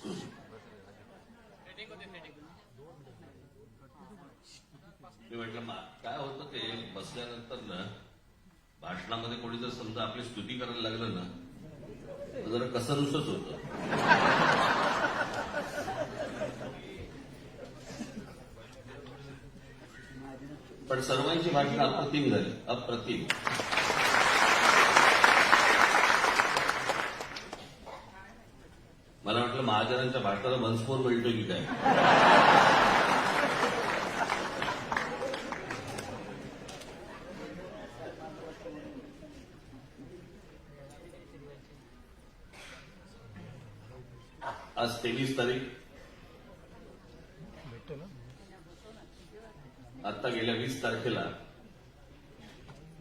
मी म्हटलं काय होतं ते बसल्यानंतर ना भाषणामध्ये कोणी जर समजा आपली स्तुती करायला लागलं ना तर जरा कसंनुसंच होतं. पण सर्वांची भाषणं अप्रतिम झाली, अप्रतिम. मला वाटलं महाजनांच्या भाषणाला मनस्फोर मिळतो की काय. आज 23 तारीख. आता गेल्या 20 तारखेला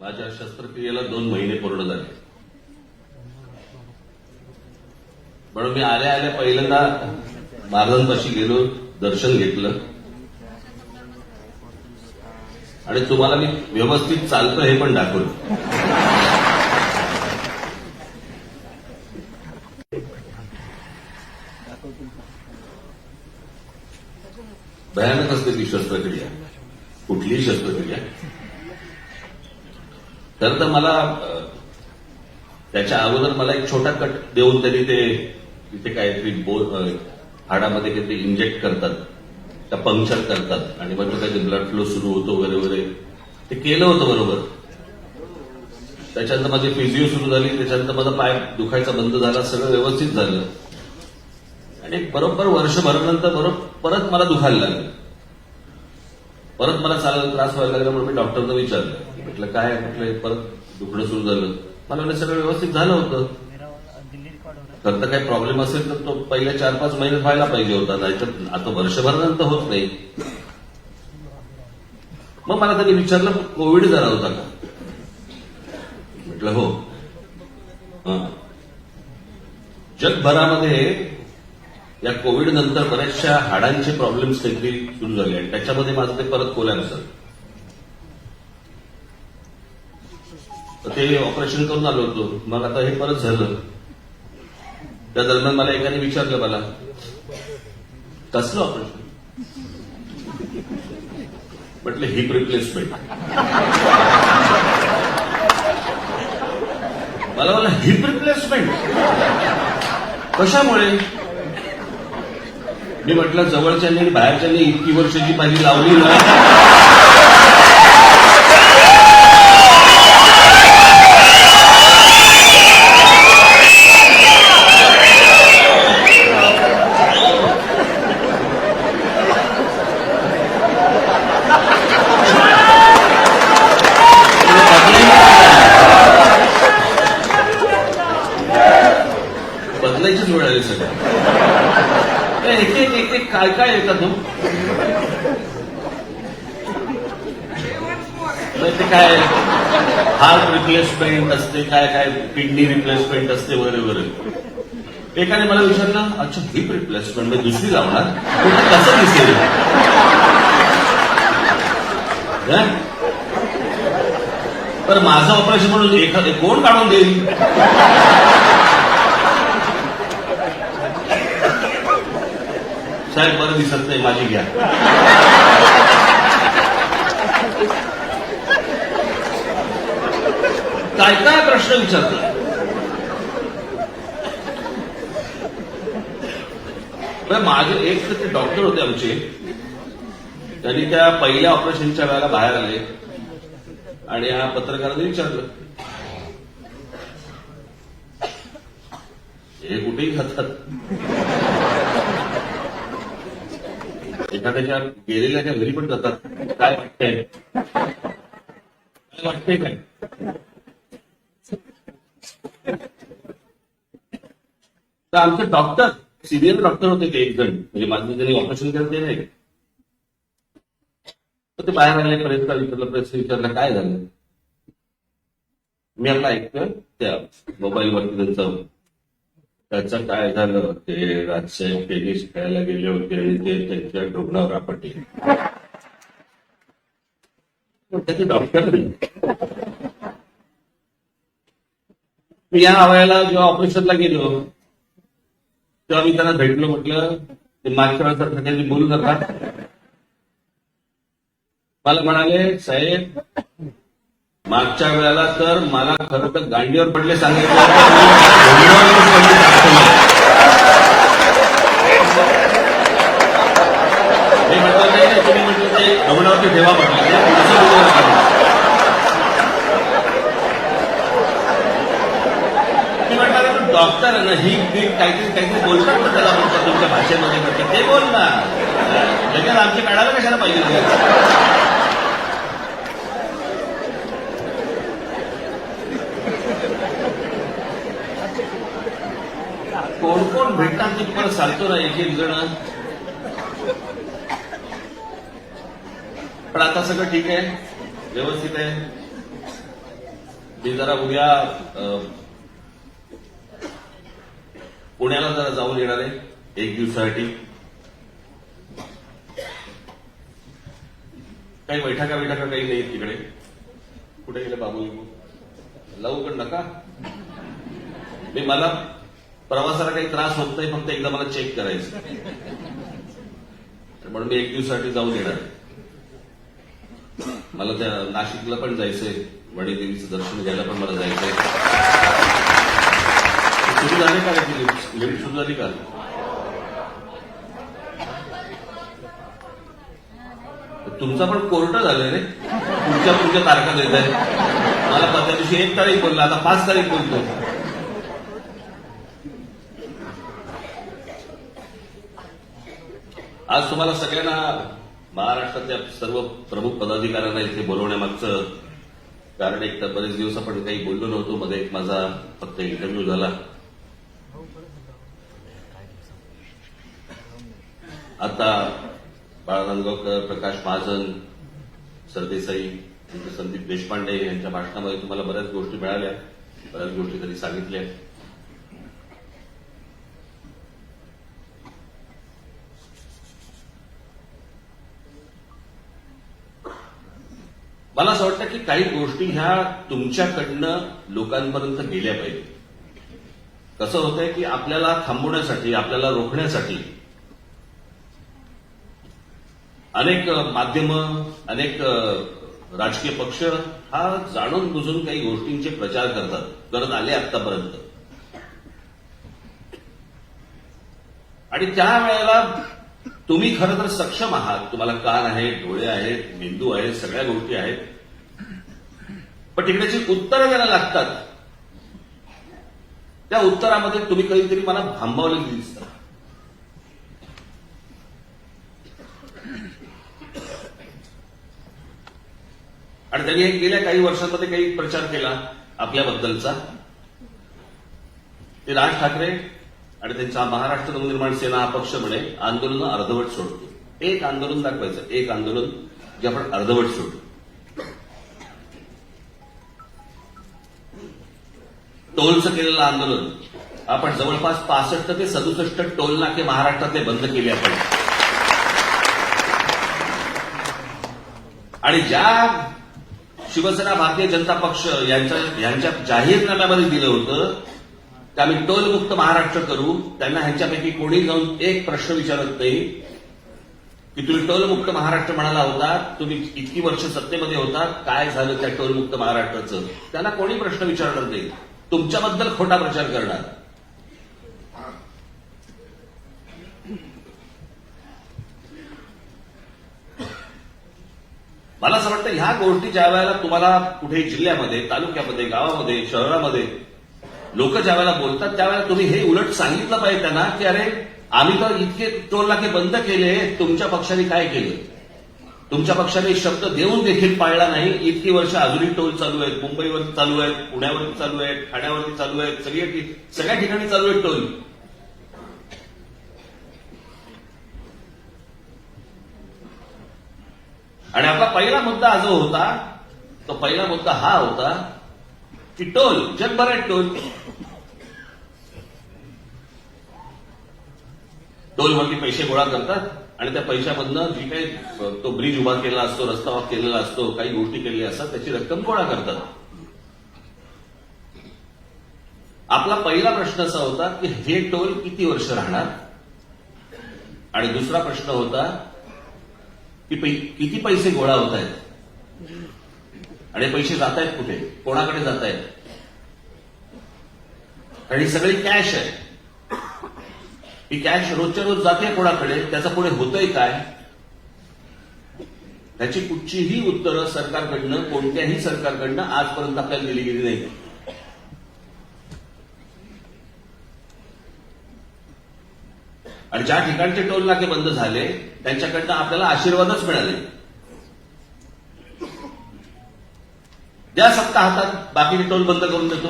माझ्या शस्त्रक्रियेला 2 महिने पूर्ण झाले. म्हणून मी आल्या आल्या पहिल्यांदा महाराजांपाशी गेलो, दर्शन घेतलं आणि तुम्हाला मी व्यवस्थित चालतं हे पण दाखवलं. भयानक असते ती शस्त्रक्रिया, कुठलीही शस्त्रक्रिया. खरं तर मला त्याच्या अगोदर मला एक छोटा कट देऊन त्यांनी ते तिथे काहीतरी हाडामध्ये काहीतरी इंजेक्ट करतात, त्या पंक्चर करतात आणि मग काहीतरी ब्लड फ्लो सुरू होतो वगैरे वगैरे. ते केलं होतं बरोबर. त्याच्यानंतर माझी फिजिओ सुरू झाली, त्याच्यानंतर माझा पाय दुखायचा बंद झाला, सगळं व्यवस्थित झालं. आणि बरोबर वर्षभरानंतर परत मला दुखायला लागलं, परत मला चालायला त्रास व्हायला लागला. म्हणून मी डॉक्टरला विचारलं, म्हटलं काय, म्हटलं परत दुखणं सुरू झालं. मला म्हणजे सगळं व्यवस्थित झालं होतं. खरं तर काही प्रॉब्लेम असेल तर तो पहिल्या 4-5 महिन्यात व्हायला पाहिजे होता, नाहीतर आता वर्षभरानंतर होत नाही. मग मला त्यांनी विचारलं कोविड झाला होता का. म्हटलं हो. जगभरामध्ये या कोविड नंतर बऱ्याचशा हाडांचे प्रॉब्लेम्स काहीतरी सुरू झाले आणि त्याच्यामध्ये माझं ते परत कोलॅप्स झालं. तर ते ऑपरेशन करून आलो होतो. मग आता हे परत झालं. त्या दरम्यान मला एकाने विचारलं, मला कसलं ऑपरेशन. म्हटलं हिप रिप्लेसमेंट. मला हिप रिप्लेसमेंट कशामुळे. मी म्हटलं जवळच्यांनी आणि बाहेरच्यांनी इतकी वर्ष जी माझी लावली ना, बदलायचीच वेळ आली सगळं. एक काय काय येतात ते काय हार्ट रिप्लेसमेंट असते, काय काय किडनी रिप्लेसमेंट असते वगैरे वगैरे. एकाने मला विचारलं, अच्छा हिप रिप्लेसमेंट म्हणजे दुसरी लावणार, कसं दिसेल. तर माझं ऑपरेशन म्हणून एखादं कोण काढून देईल. साहेब बरं दिसत नाही, माझी घ्या. काय काय प्रश्न विचारतात. माझे एक तर ते डॉक्टर होते आमचे, त्यांनी त्या पहिल्या ऑपरेशनच्या वेळेला बाहेर आले आणि या पत्रकारांनी विचारलं, हे कुठेही खातात, एखाद्याच्या गेलेल्याच्या घरी पण जातात, काय वाटतंय, काय वाटतंय काय. तर आमचे डॉक्टर, सिनियर डॉक्टर होते ते एक जण, म्हणजे माझं ज्यांनी ऑपरेशन केलं ते नाही. तर ते बाहेर आले, प्रेसला विचारलं काय झालं. मी आपला ऐकतोय त्या मोबाईलवरती त्याचं काय झालं, ते राजसाहेब टेनिस खेळायला गेले होते आणि ते त्यांच्या ढोबणावर आपटले. त्याचे डॉक्टर मी या वयाला जेव्हा ऑपरेशनला गेलो तेव्हा मी त्यांना भेटलो, म्हटलं ते मागच्या वेळेसारखं काही बोलू नका. मला म्हणाले, साहेब मागच्या वेळेला तर मला खरं तर गांडीवर पडले सांगितलं, मी म्हटलं नाही, तुम्ही म्हटलं ते रुग्णावरती ठेवा म्हटलं. मी म्हटलं डॉक्टर आहे ना, ही काहीतरी बोलतात ना त्याला, म्हणतात तुमच्या भाषेमध्ये म्हटलं ते बोल ना, लगेच आमची काढायला कशाला पाहिजे. कोण कोण भेटतात ते तुम्हाला सांगतो ना, एक एक जण. पण आता सगळं ठीक आहे, व्यवस्थित आहे. मी जरा उद्या पुण्याला जरा जाऊन येणार आहे 1 दिवसासाठी. काही बैठका काही नाही तिकडे. कुठे गेले बाबू? लावू पण नका. मला प्रवासाला काही त्रास होत नाही, फक्त एकदा मला चेक करायचं, म्हणून मी 1 दिवसासाठी जाऊन येणार. मला त्या नाशिकला पण जायचंय, वडीदेवीचं दर्शन घ्यायला पण मला जायचंय. सुरू झाले का? लिमिट सुरू झाली का? तुमचा पण कोर्ट झालंय रे, पुढच्या तारखा देत आहे. मला त्या दिवशी 1 तारीख बोलला, आता 5 तारीख बोलतो. आज तुम्हाला सगळ्यांना, महाराष्ट्रातल्या सर्व प्रमुख पदाधिकाऱ्यांना इथे बोलवण्यामागचं कारण, एक तर बरेच दिवस आपण काही बोललो नव्हतो. मध्ये एक माझा फक्त इंटरव्ह्यू झाला. आता बाळानंदगावकर, प्रकाश महाजन, सरदेसाई, संदीप देशपांडे यांच्या भाषणामध्ये तुम्हाला बऱ्याच गोष्टी मिळाल्या, बऱ्याच गोष्टी त्यांनी सांगितल्या. मला असं वाटतं की काही गोष्टी ह्या तुमच्याकडनं लोकांपर्यंत गेल्या पाहिजे. कसं होतंय की आपल्याला थांबवण्यासाठी, आपल्याला रोखण्यासाठी अनेक माध्यमं, अनेक राजकीय पक्ष हा जाणून बुजून काही गोष्टींचे प्रचार करत आले आतापर्यंत. आणि त्यावेळेला तुम्ही खरं तर सक्षम आहात, तुम्हाला कान आहेत, डोळे आहेत, मेंदू आहेत, सगळ्या गोष्टी आहेत, पण तिकडेची उत्तरं द्यायला लागतात. त्या उत्तरामध्ये तुम्ही कधीतरी मला थांबवलेली दिसतात. आणि त्यांनी गेल्या काही वर्षांमध्ये काही प्रचार केला आपल्याबद्दलचा. ते राज ठाकरे आणि त्यांचा महाराष्ट्र नवनिर्माण सेना हा पक्ष म्हणे आंदोलन अर्धवट सोडतो. एक आंदोलन दाखवायचं, एक आंदोलन जे आपण अर्धवट सोडतो. टोलचं केलेलं आंदोलन आपण जवळपास 65 ते 67 टोल नाके महाराष्ट्रातले बंद केले आपण. आणि ज्या शिवसेना, भारतीय जनता पक्ष यांच्या जाहीरनाम्यामध्ये दिलं होतं की आम्ही टोलमुक्त महाराष्ट्र करू, त्यांना ह्यांच्यापैकी कोणी जाऊन एक प्रश्न विचारत नाही की तुम्ही टोलमुक्त महाराष्ट्र म्हणाला होता, तुम्ही इतकी वर्ष सत्तेमध्ये होता, काय झालं त्या टोलमुक्त महाराष्ट्राचं? त्यांना कोणी प्रश्न विचारणार नाही, तुमच्याबद्दल खोटा प्रचार करणार. मला असं वाटतं ह्या गोष्टी ज्या वेळेला तुम्हाला कुठे जिल्ह्यामध्ये, तालुक्यामध्ये, गावामध्ये, शहरामध्ये लोक ज्या वेळेला बोलतात, त्यावेळेला तुम्ही हे उलट सांगितलं पाहिजे त्यांना की अरे आम्ही तर इतके टोल नाके बंद केले, तुमच्या पक्षाने काय केलं? तुमच्या पक्षाने शब्द देऊन देखील पाळला नाही. इतकी वर्ष अजूनही टोल चालू आहेत, मुंबईवरती चालू आहेत, पुण्यावरती चालू आहेत, ठाण्यावरती चालू आहेत, सगळ्या ठिकाणी चालू आहेत टोल. आणि आपला पहिला मुद्दा जो होता, तो पहिला मुद्दा हा होता की टोल, जगभरात टोलवरती पैसे गोळा करतात आणि त्या पैशामधनं जी काही तो ब्रिज उभा केला असतो, रस्ता केलेला असतो, काही गोष्टी केलेल्या असतात, त्याची रक्कम गोळा करतात. आपला पहिला प्रश्न असा होता की हे टोल किती वर्ष राहणार, आणि दुसरा प्रश्न होता की किती पैसे गोळा होत आहेत आणि पैसे जात आहेत कुठे, कोणाकडे जात आहेत. आणि सगळी कॅश आहे. ही कॅश रोजच्या रोज जाते कोणाकडे, त्याचं पुढे होतंय काय, त्याची कुठचीही उत्तरं सरकारकडनं, कोणत्याही सरकारकडनं आजपर्यंत आपल्याला दिली गेली नाही. आणि ज्या ठिकाणचे टोल नाके बंद झाले त्यांच्याकडनं आपल्याला आशीर्वादच मिळाले. ज्या सत्ता हातात बाकीचे टोल बंद करून देतो.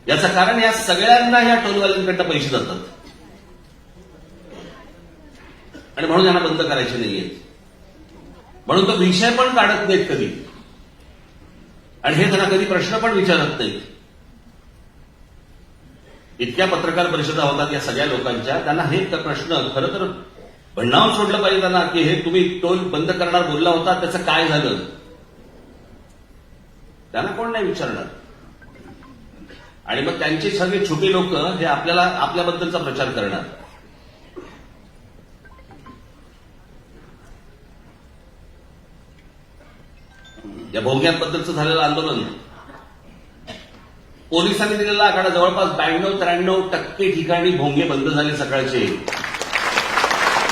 याचं कारण या सगळ्यांना या टोलवाल्यांकडनं पैसे जातात आणि म्हणून यांना बंद करायचे नाहीये. म्हणून तो विषय पण काढत नाहीत कधी, आणि हे त्यांना कधी प्रश्न पण विचारत नाहीत. इतक्या पत्रकार परिषदा होतात या सगळ्या लोकांच्या, त्यांना हे प्रश्न खरं तर भन्नावून सोडलं पाहिजे त्यांना की हे तुम्ही टोल बंद करणार बोलला होता, त्याचं काय झालं, त्यांना कोण नाही विचारणार. आणि मग त्यांचे सगळे छोटे लोक हे आपल्याबद्दलचा प्रचार करणार. या भोंग्यांबद्दलचं झालेलं आंदोलन, पोलिसांनी दिलेला आकडा जवळपास 92-93% ठिकाणी भोंगे बंद झाले सकाळचे.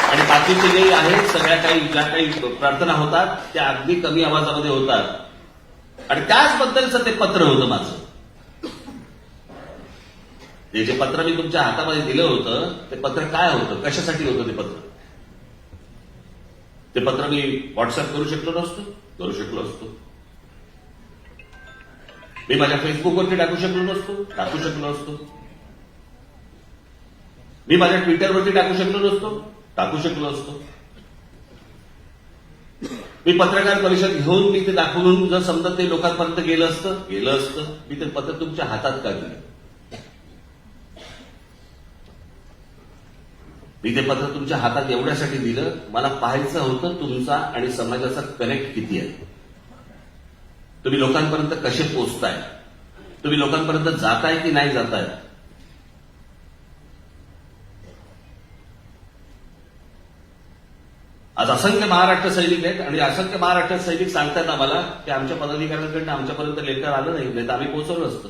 आणि बाकीचे जे आहेत सगळ्या ज्या काही प्रार्थना होतात त्या अगदी कमी आवाजामध्ये होतात. आणि त्याचबद्दलचं ते पत्र होतं माझं. ते जे पत्र मी तुमच्या हातामध्ये दिलं होतं ते पत्र काय होतं, कशासाठी होतं ते पत्र. ते पत्र मी व्हॉट्सअप करू शकलो असतो. मी माझ्या फेसबुकवरती टाकू शकलो असतो. मी माझ्या ट्विटरवरती टाकू शकलो असतो. मी पत्रकार परिषद घेऊन मी ते दाखवून जर समजा ते लोकांपर्यंत गेलं असतं, मी ते पत्र तुमच्या हातात का दिलं. मी ते पत्र तुमच्या हातात एवढ्यासाठी दिलं, मला पाहायचं होतं तुमचा आणि समाजाचा कनेक्ट किती आहे. तुम्ही लोकांपर्यंत कसे पोचताय, तुम्ही लोकांपर्यंत जाताय की नाही जाताय. आज असंख्य महाराष्ट्र सैनिक आहेत आणि असंख्य महाराष्ट्र सैनिक सांगतात आम्हाला की आमच्या पदाधिकाऱ्यांकडनं आमच्यापर्यंत लेटर आलं नाही तर आम्ही पोहोचवलं असतं.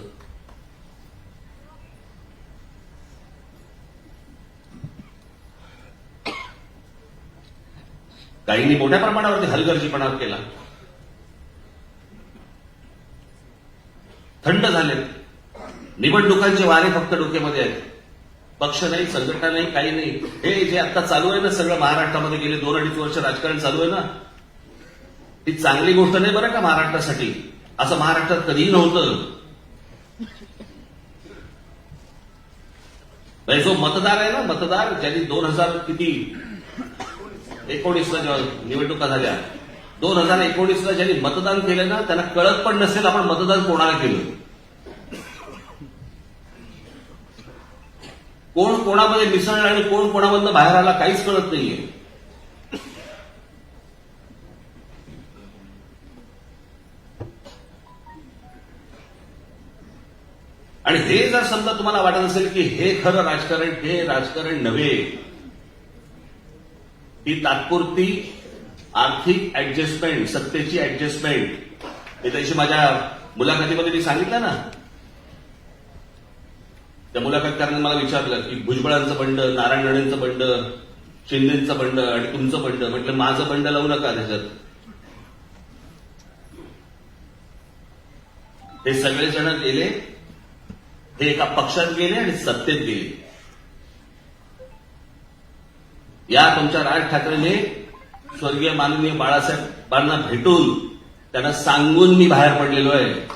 काहींनी मोठ्या प्रमाणावरती हलगर्जीपणा केला. थंड झाले. निवडणुकांचे वारे फक्त डोक्यामध्ये आहेत. पक्ष नाही, संघटना नाही, काही नाही. हे जे आता चालू आहे ना सगळं महाराष्ट्रामध्ये गेले 2-2.5 वर्ष राजकारण चालू आहे ना, ही चांगली गोष्ट नाही बरं का महाराष्ट्रासाठी. असं महाराष्ट्रात कधीही नव्हतं. जो मतदार आहे ना, मतदार ज्यांनी 2019 जेव्हा निवडणुका झाल्या, 2019 ज्यांनी मतदान केलं ना त्यांना कळत पण नसेल आपण मतदान कोणाला केलं. कोण कोणामध्ये मिसळलं आणि कोण कोणामधनं बाहेर आला काहीच कळत नाहीये. आणि हे जर समजा तुम्हाला वाटत असेल की हे खरं राजकारण, हे राजकारण नव्हे, ही तात्पुरती आर्थिक ऍडजस्टमेंट, सत्तेची ऍडजस्टमेंट, हे त्याशी माझ्या मुलाखतीमध्ये मी सांगितलं ना. त्या मुलाखतकारांनी मला विचारलं की भुजबळांचं बंड, नारायण राणेंचं बंड, शिंदेचं बंड आणि तुमचं बंड. म्हटलं माझं बंड लावू नका त्याच्यात. हे सगळेजण गेले, हे एका पक्षात गेले आणि सत्तेत गेले. या तुमच्या राज ठाकरेने स्वर्गीय माननीय बाळासाहेबांना भेटून त्यांना सांगून मी बाहेर पडलेलो आहे.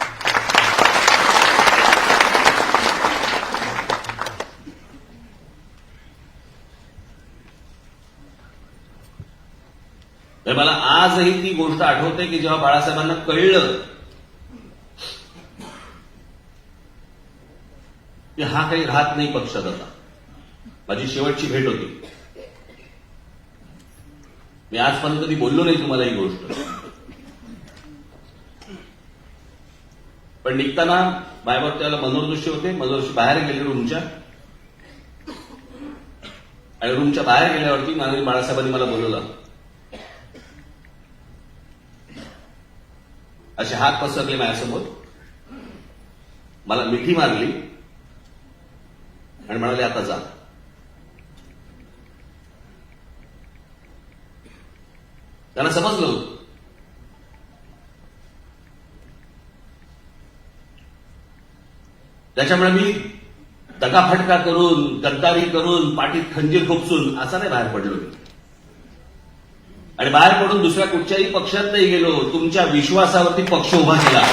मला आजही ती गोष्ट आठवते की जेव्हा बाळासाहेबांना कळलं की हा काही राहत नाही पक्षात आता. माझी शेवटची भेट होती. मी आजपर्यंत कधी बोललो नाही तुम्हाला ही गोष्ट. पण निघताना माझ्यावर त्याला मनोहरदोषी होते. मनोहरदोषी बाहेर गेले रूमच्या, आणि रूमच्या बाहेर गेल्यावरती माननीय बाळासाहेबांनी मला बोलवलं. असे हात पसरले माझ्यासमोर, मला मिठी मारली आणि म्हणाले आता जा. त्यांना समजलं होतं त्याच्यामुळे मी दगाफटका करून, गद्दारी करून, पाठीत खंजीर खोपसून असा नाही बाहेर पडलो. आणि बाहेर पडून दुसऱ्या कुठच्याही पक्षात नाही गेलो. तुमच्या विश्वासावरती पक्ष उभा केला.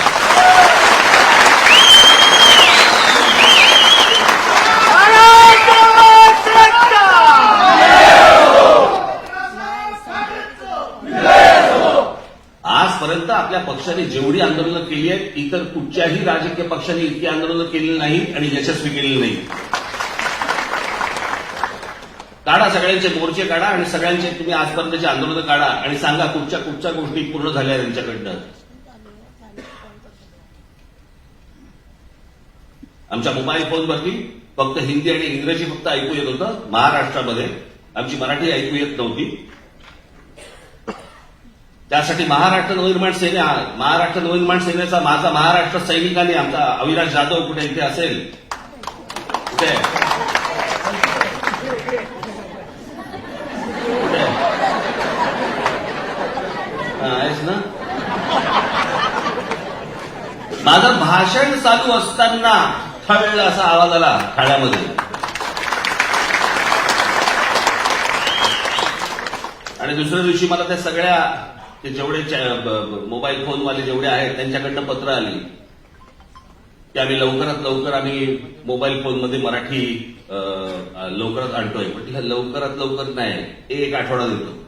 आजपर्यंत आपल्या पक्षाने जेवढी आंदोलनं केली आहेत, इतर कुठच्याही राजकीय पक्षाने इतकी आंदोलनं केलेली नाहीत आणि यशस्वी केलेली नाही. काढा, सगळ्यांचे मोर्चे काढा आणि सगळ्यांचे तुम्ही आजपर्यंतचे आंदोलनं काढा आणि सांगा कुठच्या गोष्टी पूर्ण झाल्या त्यांच्याकडनं. आमच्या मोबाईल फोनवरती फक्त हिंदी आणि इंग्रजी फक्त ऐकू येत होतं महाराष्ट्रामध्ये. आमची मराठी ऐकू येत नव्हती. त्यासाठी महाराष्ट्र नवनिर्माण सेनेचा माझा महाराष्ट्र सैनिकांनी, आमचा अविनाश जाधव कुठे इथे असेल, कुठे आहेस ना, माझं भाषण चालू असताना त्यावेळेला असा आवाज आला ठाण्यामध्ये. आणि दुसऱ्या दिवशी मला त्या सगळ्या ते जेवढे मोबाईल फोनवाले जेवढे आहेत त्यांच्याकडनं पत्र आली की आम्ही लवकरात लवकर आम्ही मोबाईल फोनमध्ये मराठी लवकरात आणतोय. म्हटलं लवकरात लवकर नाही, एक आठवडा देतो.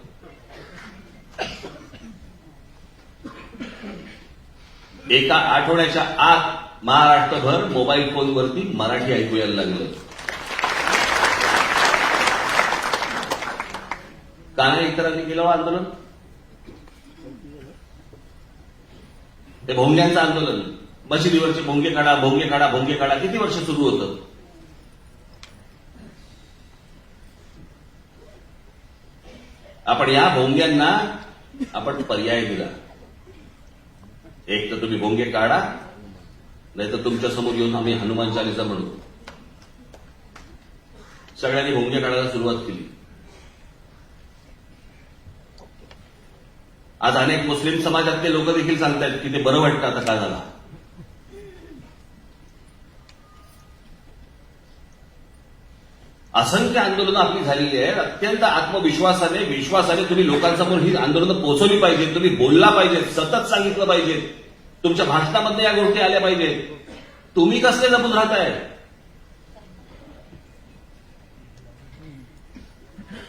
एका आठवड्याच्या आत महाराष्ट्रभर मोबाईल फोनवरती मराठी ऐकू यायला लागलं. का नाही इतरांनी केलं आंदोलन? ते भोंग्यांचं आंदोलन, मशिदीवरचे भोंगे काढा, भोंगे काढा, भोंगे काढा, किती वर्ष सुरू होतं. आपण या भोंग्यांना आपण पर्याय दिला. एक तर तुम्ही भोंगे काढा, नाही तर तुमच्या समोर येऊन आम्ही हनुमान चालीसा म्हणू. सगळ्यांनी भोंगे काढायला सुरुवात केली. आज अनेक मुस्लिम समाजातले लोक देखील सांगतायत की ते बरं वाटतं आता का झाला. असंख्य आंदोलनं आपली झालेली आहेत. अत्यंत विश्वासाने तुम्ही लोकांसमोर ही आंदोलनं पोहोचवली पाहिजेत. तुम्ही बोलला पाहिजेत, सतत सांगितलं पाहिजे, तुमच्या भाषणामध्ये या गोष्टी आल्या पाहिजेत. तुम्ही कसले जपून राहताय?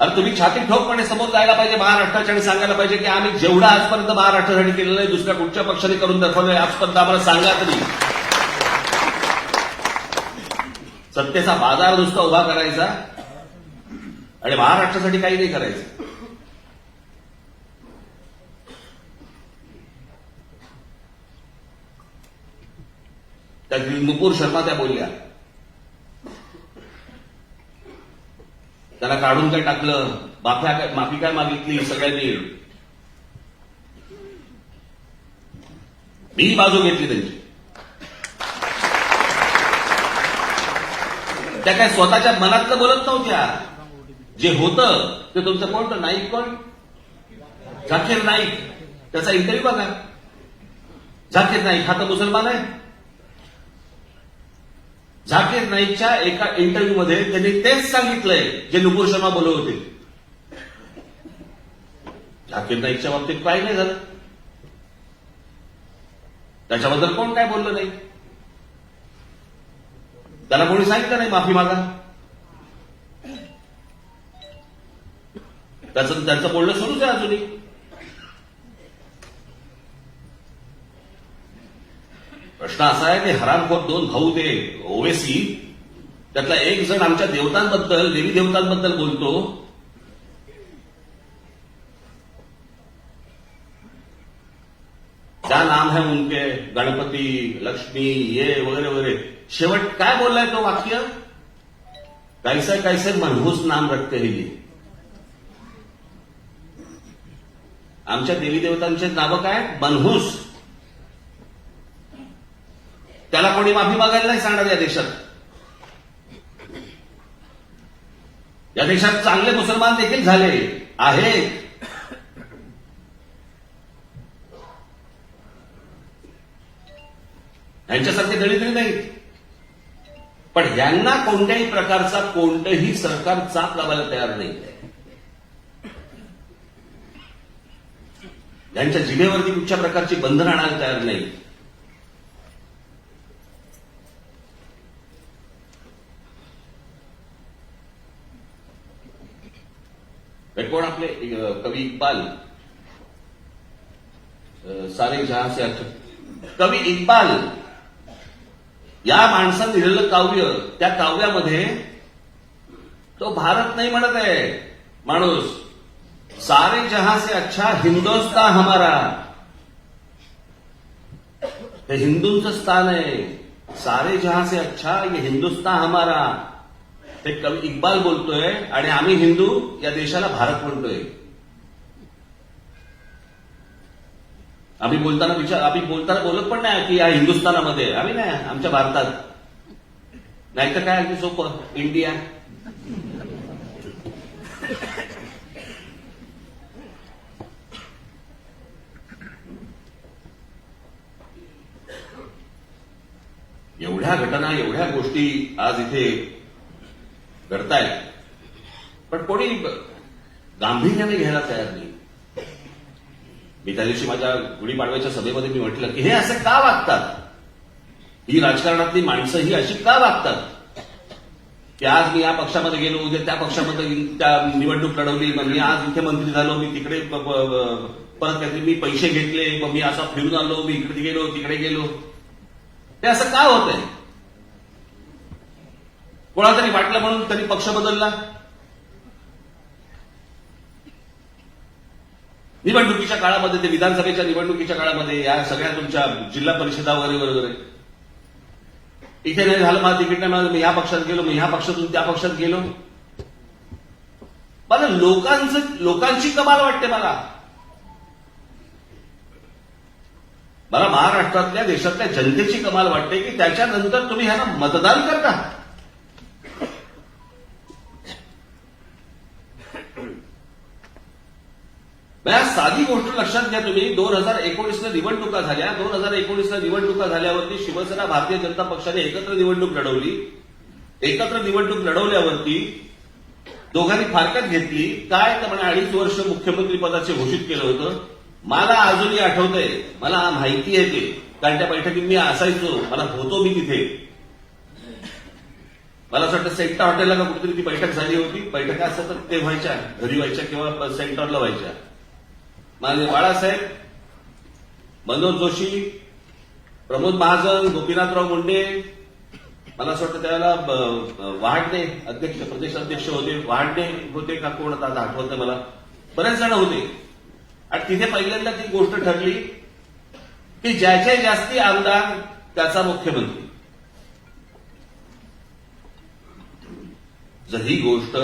अरे तुम्ही छाती ठोकपणे समोर जायला पाहिजे महाराष्ट्राच्या आणि सांगायला पाहिजे की आम्ही जेवढं आजपर्यंत महाराष्ट्रासाठी केलेलं आहे दुसऱ्या कुठच्या पक्षाने करून दाखवलंय आजपर्यंत आम्हाला सांगा तरी. सत्तेचा बाजार नुसता उभा करायचा आणि महाराष्ट्रासाठी काही नाही करायचं. त्या नुपूर शर्मा त्या बोलल्या, त्याला काढून काय टाकलं, माफी काय मागितली सगळ्यांनी. मी बाजू घेतली त्यांची. त्या काय स्वतःच्या मनातलं बोलत नव्हत्या. जे होतं ते तुमचं कोण, नाईक कोण, झाकीर नाईक, त्याचा इंटरव्ह्यू बघा. झाकीर नाईक हा तर मुसलमान आहे. झाकीर नाईकच्या एका इंटरव्ह्यूमध्ये त्यांनी तेच सांगितलंय जे नुपूर शर्मा बोलत होते. झाकीर नाईकच्या बाबतीत काही नाही झालं, त्याच्याबद्दल कोण काय बोललं नाही. त्याला कोणी सांगितलं नाही माफी मागा. त्यांचं बोलणं सुरूच आहे अजूनही. प्रश्न असा आहे की हरामखोर दोन भाऊ ते ओवेसी, त्यातला एक जण आमच्या देवतांबद्दल, देवी देवतांबद्दल बोलतो क्या नाम है उनके, गणपती, लक्ष्मी, ये वगैरे वगैरे. शेवट काय बोललाय तो वाक्य, कैसे कैसे मनहूस नाम रखते हैं ये. आमच्या देवी देवतांचे नावं काय, मनहूस. त्याला कोणी माफी मागायला नाही सांगणार या देशात. या देशात चांगले मुसलमान देखील झाले आहेत. यांच्यासारखे दलितही नाही. पण यांना कोणत्याही प्रकारचा कोणतंही सरकार चाप लावायला तयार नाही. यांच्या जिभेवरती कुठच्या प्रकारची बंधनं आणायला तयार नाही. कोण आपले कवी इक्बाल, सारे जहां से अच्छा. कवी इक्बाल या माणसानं लिहिलेलं काव्य, त्या काव्यामध्ये तो भारत नाही म्हणत आहे माणूस, सारे जहां से अच्छा हिंदुस्तान हमारा. हे हिंदूंचं स्थान आहे. सारे जहां से अच्छा ये हिंदुस्तान हमारा. हे कवी इक्बाल बोलतोय आणि आम्ही हिंदू या देशाला भारत म्हणतोय. आम्ही बोलताना बोलत पण नाही की या हिंदुस्थानामध्ये, आम्ही नाही, आमच्या भारतात. नाहीतर काय अगदी सोपं, इंडिया. एवढ्या घटना, एवढ्या गोष्टी आज इथे घडतायत, पण कोणी गांभीर्याने घ्यायला तयार नाही. मी त्या दिवशी माझ्या गुढीपाडव्याच्या सभेमध्ये मी म्हटलं की हे असे का वागतात, ही राजकारणातली माणसं ही अशी का वागतात की आज मी या पक्षामध्ये गेलो, उद्या त्या पक्षामध्ये त्या निवडणूक लढवली, मग मी आज इथे मंत्री झालो, मी तिकडे परत काहीतरी मी पैसे घेतले, मग मी असा फिरून आलो, मी इकडे गेलो तिकडे गेलो. ते असं का होतंय? कोणाला तरी वाटलं म्हणून त्यांनी पक्ष बदलला. निवडणुकीच्या काळामध्ये, ते विधानसभेच्या निवडणुकीच्या काळामध्ये, या सगळ्या तुमच्या जिल्हा परिषदा वगैरे इथे नाही झालं, मला तिकीट नाही मिळालं, मी ह्या पक्षात गेलो, मी ह्या पक्षातून त्या पक्षात गेलो. मला लोकांची कमाल वाटते. मला महाराष्ट्रातल्या, देशातल्या जनतेची कमाल वाटते की त्याच्यानंतर तुम्ही ह्यांना मतदान करता. साधी गोष्ट लक्षात घ्या तुम्ही. 2019ला निवडणुका झाल्या. 2019ला निवडणुका झाल्यावरती शिवसेना, भारतीय जनता पक्षाने एकत्र निवडणूक लढवली. एकत्र निवडणूक लढवल्यावरती दोघांनी फारकत घेतली. काय तर म्हणे 2.5 वर्ष मुख्यमंत्री पदाचे घोषित केलं होतं. मला अजूनही आठवतंय, मला माहिती आहे ते, कारण त्या बैठकीत मी असायचो, मला होतो मी तिथे. मला असं वाटतं सेंटा हॉटेलला का कुठेतरी ती बैठक झाली होती. बैठका असतात तर ते व्हायच्या, घरी व्हायच्या किंवा सेंटरला व्हायच्या. माझे बाळासाहेब, मनोज जोशी, प्रमोद महाजन, गोपीनाथराव मुंडे, मला असं वाटतं त्यावेळेला वहाडणे अध्यक्ष, प्रदेश अध्यक्ष होते, वहाडणे होते का कोण आता आठवत नाही मला, बरेच जण होते. आणि तिथे पहिल्यांदा ती गोष्ट ठरली की ज्याचे जास्ती आमदार त्याचा मुख्यमंत्री. जर ही गोष्ट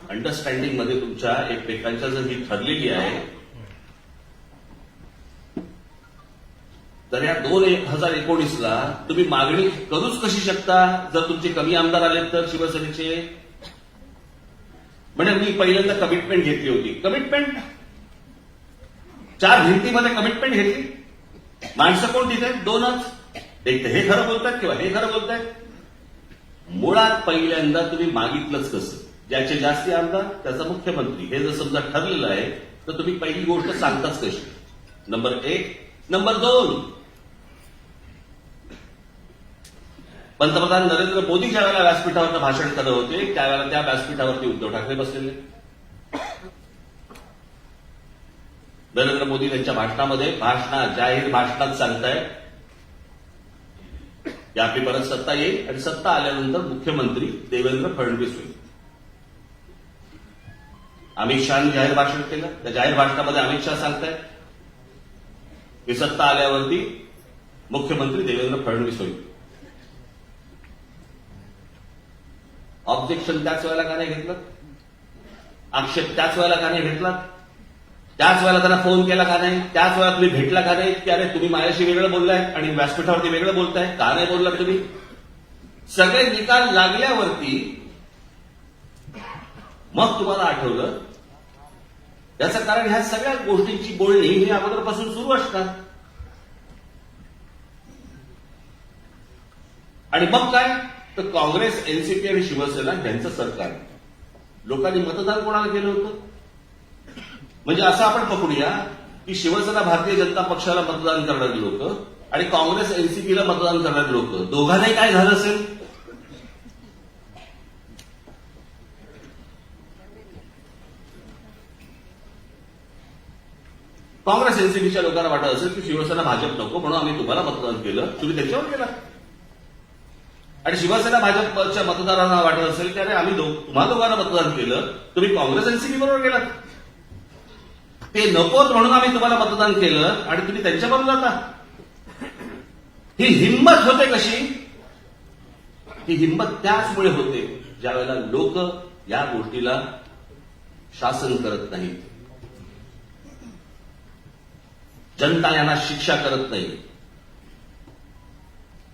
अंडरस्टँडिंग मध्ये तुमच्या एकमेकांच्या जर ही ठरलेली आहे, तर या 2019ला तुम्ही मागणी करूच कशी शकता जर तुमचे कमी आमदार आले तर शिवसेनेचे. म्हणजे मी पहिल्यांदा कमिटमेंट घेतली होती. कमिटमेंट 4 भिंतीमध्ये कमिटमेंट घेतली. माणसं कोण तिथे 2च. एक तर हे खरं बोलतात किंवा हे खरं बोलतात. मुळात पहिल्यांदा तुम्ही मागितलंच कसं, ज्याचे जास्ती आमदार त्याचा मुख्यमंत्री. हे जर समजा ठरलेलं आहे तर तुम्ही पहिली गोष्ट सांगताच कशी, नंबर 1. नंबर 2, पंतप्रधान नरेंद्र मोदी ज्या वेळेला व्यासपीठावर भाषण करत होते त्यावेळेला त्या व्यासपीठावरती उद्धव ठाकरे बसलेले. नरेंद्र मोदी त्यांच्या भाषणामध्ये, जाहीर भाषणात सांगतायत की आपली परत सत्ता येईल आणि सत्ता आल्यानंतर मुख्यमंत्री देवेंद्र फडणवीस होईल. अमित शहानी जाहीर भाषण केलं. त्या जाहीर भाषणामध्ये अमित शहा सांगतायत की सत्ता आल्यावरती मुख्यमंत्री देवेंद्र फडणवीस होईल. ऑब्जेक्शन त्याच वेळेला का नाही घेतलं? आक्षेप त्याच वेळेला का नाही घेतला? त्याच वेळेला त्यांना फोन केला का नाही? त्याच वेळेला तुम्ही भेटला का नाही? की अरे तुम्ही माझ्याशी वेगळं बोललाय आणि व्यासपीठावरती वेगळं बोलताय, का नाही बोलला तुम्ही? सगळे निकाल लागल्यावरती मग तुम्हाला आठवलं. याचं कारण ह्या सगळ्या गोष्टींची बोलणी ही अगोदरपासून सुरू असतात. आणि मग काय तर काँग्रेस, एनसीपी आणि शिवसेना यांचं सरकार. लोकांनी मतदान कोणाला केलं होतं? म्हणजे असं आपण पकडूया की शिवसेना भारतीय जनता पक्षाला मतदान करणारी लोक आणि काँग्रेस एनसीपीला मतदान करणारी लोक, दोघांनाही काय झालं असेल? काँग्रेस एनसीपीच्या लोकांना वाटत असेल की शिवसेना भाजप नको म्हणून आम्ही तुम्हाला मतदान केलं, तुम्ही त्याच्यावर केला. आणि शिवसेना भाजपच्या मतदारांना वाटत असेल की अरे आम्ही तुम्हा दोघांना मतदान केलं, तुम्ही काँग्रेस एनसीपी बरोबर गेलात. ते नकोत म्हणून आम्ही तुम्हाला मतदान केलं आणि तुम्ही त्यांच्याबरोबर जाता. ही हिंमत होते कशी? ही हिंमत त्याचमुळे होते ज्या वेळेला लोक या गोष्टीला शासन करत नाहीत, जनता यांना शिक्षा करत नाही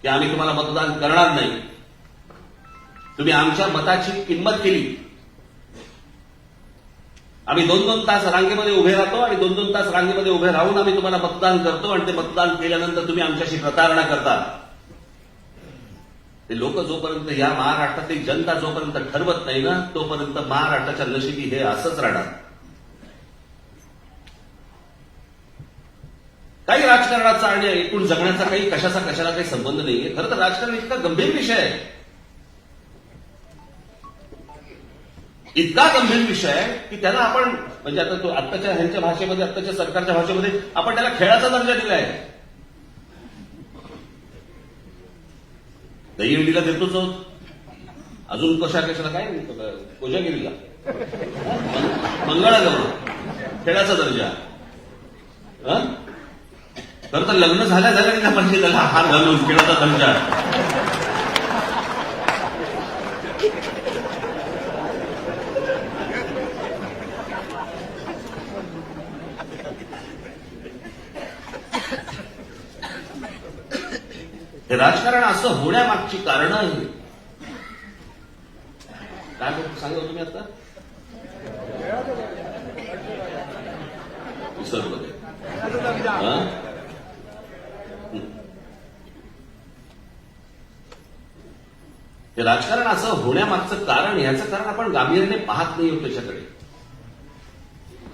की आम्ही तुम्हाला मतदान करणार नाही, तुम्ही आमच्या मताची किंमत केली. आम्ही 2-2 तास रांगेमध्ये उभे राहतो आणि 2-2 तास रांगेमध्ये उभे राहून आम्ही तुम्हाला मतदान करतो आणि ते मतदान केल्यानंतर तुम्ही आमच्याशी प्रतारणा करता. ते लोक जोपर्यंत या महाराष्ट्रातली जनता जोपर्यंत ठरवत नाही ना तोपर्यंत महाराष्ट्राच्या नशिबी हे असंच राहणार. काही राजकारणाचा आणि एकूण जगण्याचा काही कशाला काही संबंध नाहीये. खरं तर राजकारण इतका गंभीर विषय आहे, इतका गंभीर विषय आहे की त्याला आपण म्हणजे आता तो आत्ताच्या ह्यांच्या भाषेमध्ये, आत्ताच्या सरकारच्या भाषेमध्ये आपण त्याला खेळाचा दर्जा दिलाय. दहीहंडीला देतोच आहोत, अजून कशाला काय कोजागिरीला मंगळागौर खेळाचा दर्जा. खरं तर लग्न झाल्या म्हणजे त्याला हार घालून खेळाचा दर्जा. हे राजकारण असं होण्यामागची कारणं आहे काय सांगा तुम्ही आता? विसरलो. हे राजकारण असं होण्यामागचं कारण, याचं कारण आपण गांभीर्याने पाहत नाही आहोत त्याच्याकडे.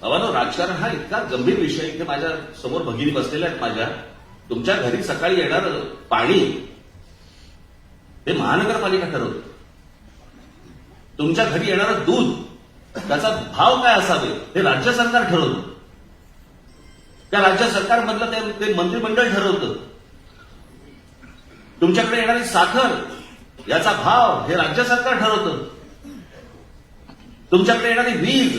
अवानो, राजकारण हा इतका गंभीर विषय. इथे माझ्या समोर भगिनी बसलेल्या आहेत माझ्या. तुमच्या घरी सकाळी येणार पाणी हे महानगरपालिका ठरवते. तुमच्या घरी येणारं दूध त्याचा भाव काय असावे हे राज्य सरकार ठरवतं. त्या राज्य सरकारमधलं ते मंत्रिमंडळ ठरवतं. तुमच्याकडे येणारी साखर याचा भाव हे राज्य सरकार ठरवतं. तुमच्याकडे येणारी वीज,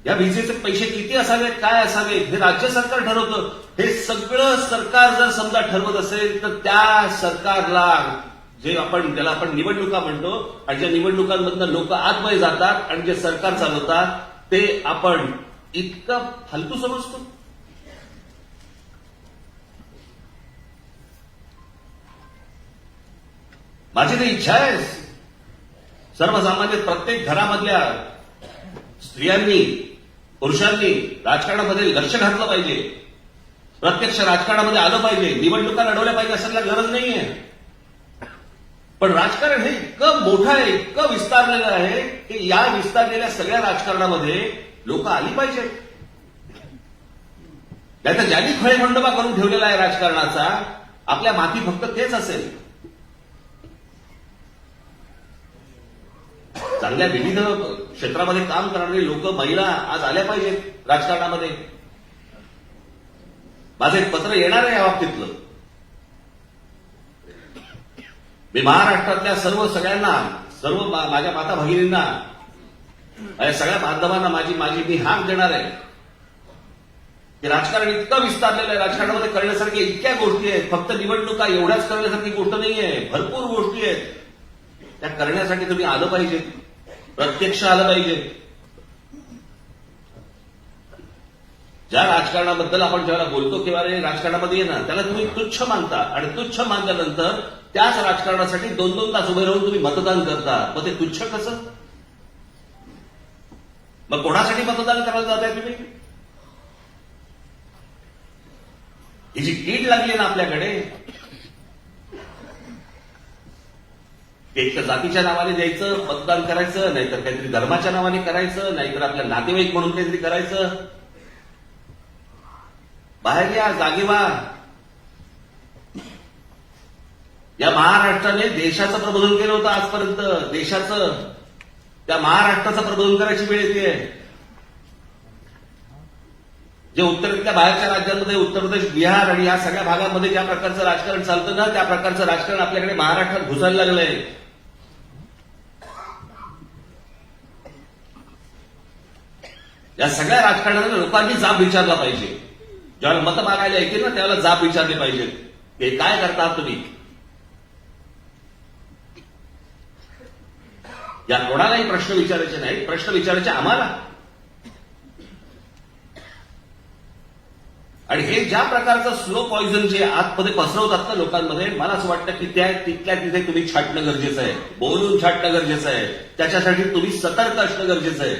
या विजेचे पैसे किती असावेत, काय असावेत हे राज्य सरकार ठरवतं. हे सगळं सरकार जर समजा ठरवत असेल तर त्या सरकारला त्याला आपण निवडणुका म्हणतो आणि ज्या निवडणुकांमधनं लोक आतमध्ये जातात आणि जे सरकार चालवतात ते आपण इतकं फालतू समजतो. माझी तर इच्छा आहे सर्वसामान्य प्रत्येक घरामधल्या स्त्रियांनी, पुरुषांनी राजकारणामध्ये लक्ष घातलं पाहिजे, प्रत्यक्ष राजकारणामध्ये आलं पाहिजे, निवडणुका लढवल्या पाहिजे असायला गरज नाहीये. पण राजकारण हे इतकं मोठं आहे, इतकं विस्तारलेलं आहे की या विस्तारलेल्या सगळ्या राजकारणामध्ये लोक आली पाहिजेत. त्याचा ज्यांनी खळेखंडोबा करून ठेवलेला आहे राजकारणाचा, आपल्या माथी फक्त तेच असेल. चांगल्या विविध क्षेत्रामध्ये काम करणारे लोक, महिला आज आल्या पाहिजेत राजकारणामध्ये. माझं एक पत्र येणार आहे या बाबतीतलं. मी महाराष्ट्रातल्या सगळ्यांना, माझ्या माता भगिनींना, सगळ्या बांधवांना मी हाक देणार आहे की राजकारण इतकं विस्तारलेलं आहे, राजकारणामध्ये करण्यासारख्या इतक्या गोष्टी आहेत, फक्त निवडणुका एवढ्याच करण्यासारखी गोष्ट नाहीये, भरपूर गोष्टी आहेत. त्या करण्यासाठी तुम्ही आलं पाहिजे, प्रत्यक्ष आलं पाहिजे. ज्या राजकारणाबद्दल आपण ज्याला बोलतो किंवा राजकारणामध्ये ना, त्याला तुम्ही तुच्छ मानता आणि तुच्छ मानल्यानंतर त्याच राजकारणासाठी 2-2 तास उभे राहून तुम्ही मतदान करता. मग ते तुच्छ कसं? मग कोणासाठी मतदान करायला जाताय तुम्ही? ही जी कीड लागली ना आपल्याकडे, एक तर जातीच्या नावाने द्यायचं, मतदान करायचं, नाहीतर काहीतरी धर्माच्या नावाने करायचं, नाहीतर आपल्या नातेवाईक म्हणून काहीतरी करायचं. बाहेर या, जागे व्हा. या महाराष्ट्राने देशाचं प्रबोधन केलं होतं आजपर्यंत, देशाचं. त्या महाराष्ट्राचं प्रबोधन करायची वेळ येते. जे उत्तरेतल्या बाहेरच्या राज्यांमध्ये, उत्तर प्रदेश, बिहार आणि या सगळ्या भागामध्ये ज्या प्रकारचं राजकारण चालतं ना, त्या प्रकारचं राजकारण आपल्याकडे महाराष्ट्रात घुसायला लागलंय. या सगळ्या राजकारणाला लोकांनी जाब विचारला पाहिजे. ज्यावेळेला मतं मागायला येतील ना, त्यावेळेला जाब विचारले पाहिजेत. हे काय करता तुम्ही? या कोणालाही प्रश्न विचारायचे नाही, प्रश्न विचारायचे आम्हाला. आणि हे ज्या प्रकारचं स्लो पॉइझन जे आतमध्ये पसरवतात ना लोकांमध्ये, मला असं वाटतं की त्या तिथल्या तिथे तुम्ही छाटणं गरजेचं आहे, बोलून छाटणं गरजेचं आहे. त्याच्यासाठी तुम्ही सतर्क असणं गरजेचं आहे.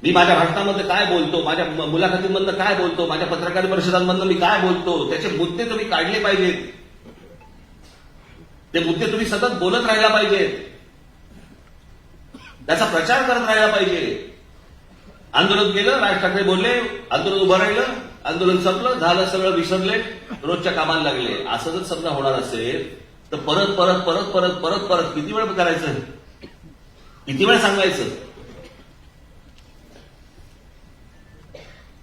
मी माझ्या भाषणामध्ये काय बोलतो, माझ्या मुलाखतींमधनं काय बोलतो, माझ्या पत्रकार परिषदांमधनं मी काय बोलतो, त्याचे मुद्दे तुम्ही काढले पाहिजेत. ते मुद्दे तुम्ही सतत बोलत राहायला पाहिजेत, त्याचा प्रचार करत राहायला पाहिजे. आंदोलन केलं, राज ठाकरे बोलले, आंदोलन उभं राहिलं, आंदोलन संपलं, झालं, सगळं विसरले, रोजच्या कामाला लागले. असं जर समजा होणार असेल तर परत परत परत परत परत परत किती वेळ करायचं, किती वेळ सांगायचं?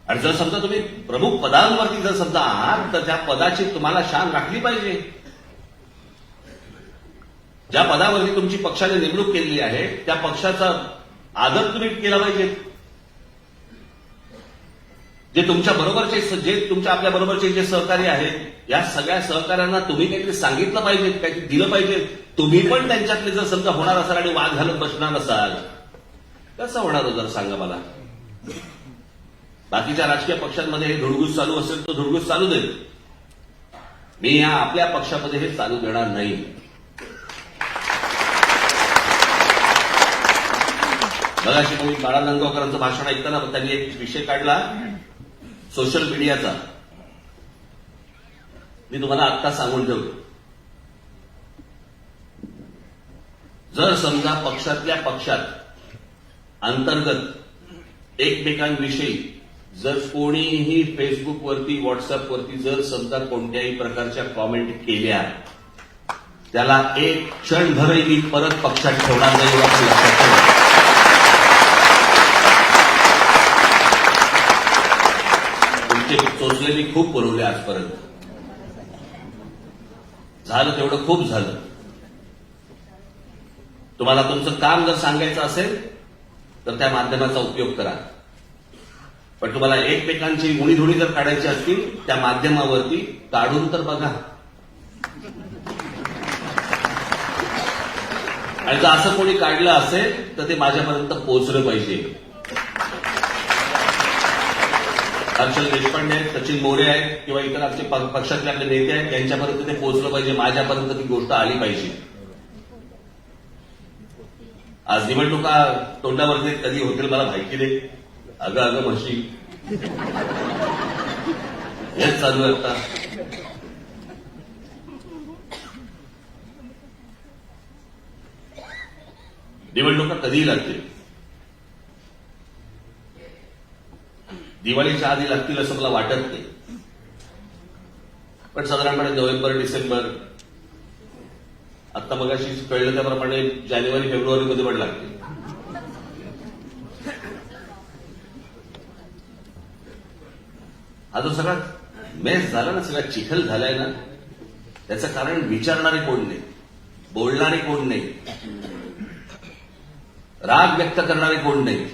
आणि जर समजा तुम्ही प्रमुख पदांवरती जर समजा आहात तर त्या पदाची तुम्हाला शान राखली पाहिजे. ज्या पदावरती तुमची पक्षाने नेमणूक केलेली आहे त्या पक्षाचा आदर तुम्ही केला पाहिजे. जे तुमच्या बरोबरचे, जे तुमच्या आपल्या बरोबरचे जे सहकारी आहेत, या सगळ्या सहकाऱ्यांना तुम्ही काहीतरी सांगितलं पाहिजे, काहीतरी दिलं पाहिजे. तुम्ही पण त्यांच्यातले जर समजा होणार असाल आणि वाद घालत बसणार असाल, कसं होणार हो जर सांगा मला? बाकीच्या राजकीय पक्षांमध्ये हे धुडगूस चालू असेल तर धुडगूस चालू दे. मी या आपल्या पक्षामध्ये हे चालू देणार नाही. मगाशी मी बाळा नांदगावकरांचं भाषण ऐकताना त्यांनी एक विषय काढला सोशल मीडियाचा. मी तुम्हाला आत्ता सांगून ठेवतो, जर समजा पक्षातल्या पक्षात अंतर्गत एकमेकांविषयी जर कोणीही फेसबुकवरती, व्हॉट्सअपवरती जर समजा कोणत्याही प्रकारच्या कॉमेंट केल्या, त्याला एक क्षणभरही मी परत पक्षात ठेवणार नाही. लक्षात ठेवा. तुमचे चोचले मी खूप पुरवले आजपर्यंत, झालं तेवढं खूप झालं. तुम्हाला तुमचं काम जर सांगायचं असेल तर त्या माध्यमाचा उपयोग करा, पण तुम्हाला एकमेकांची उणीधुणी जर काढायची असतील त्या माध्यमावरती काढून तर बघा. आणि जर असं कोणी काढलं असेल तर ते माझ्यापर्यंत पोहोचलं पाहिजे. हर्षल देशपांडे आहेत, सचिन मोरे आहेत किंवा इतर आमचे पक्षातले आपले नेते आहेत, त्यांच्यापर्यंत ते पोहोचलं पाहिजे, माझ्यापर्यंत ती गोष्ट आली पाहिजे. आज निवडणुका तोंडावरती कधी होतील मला माहिती नाही. अगं अगं म्हशी हेच चालू आहे आता. निवडणुका कधीही लागतील, दिवाळीच्या आधी लागतील असं मला वाटत नाही, पण साधारणपणे नोव्हेंबर, डिसेंबर, आता मगाशी कळलं त्याप्रमाणे जानेवारी, फेब्रुवारीमध्ये पण लागतील. हा जो सगळा मेस झाला ना, सगळा चिखल झालाय ना, त्याचं कारण विचारणारे कोण नाही, बोलणारे कोण नाही, राग व्यक्त करणारे कोण नाही.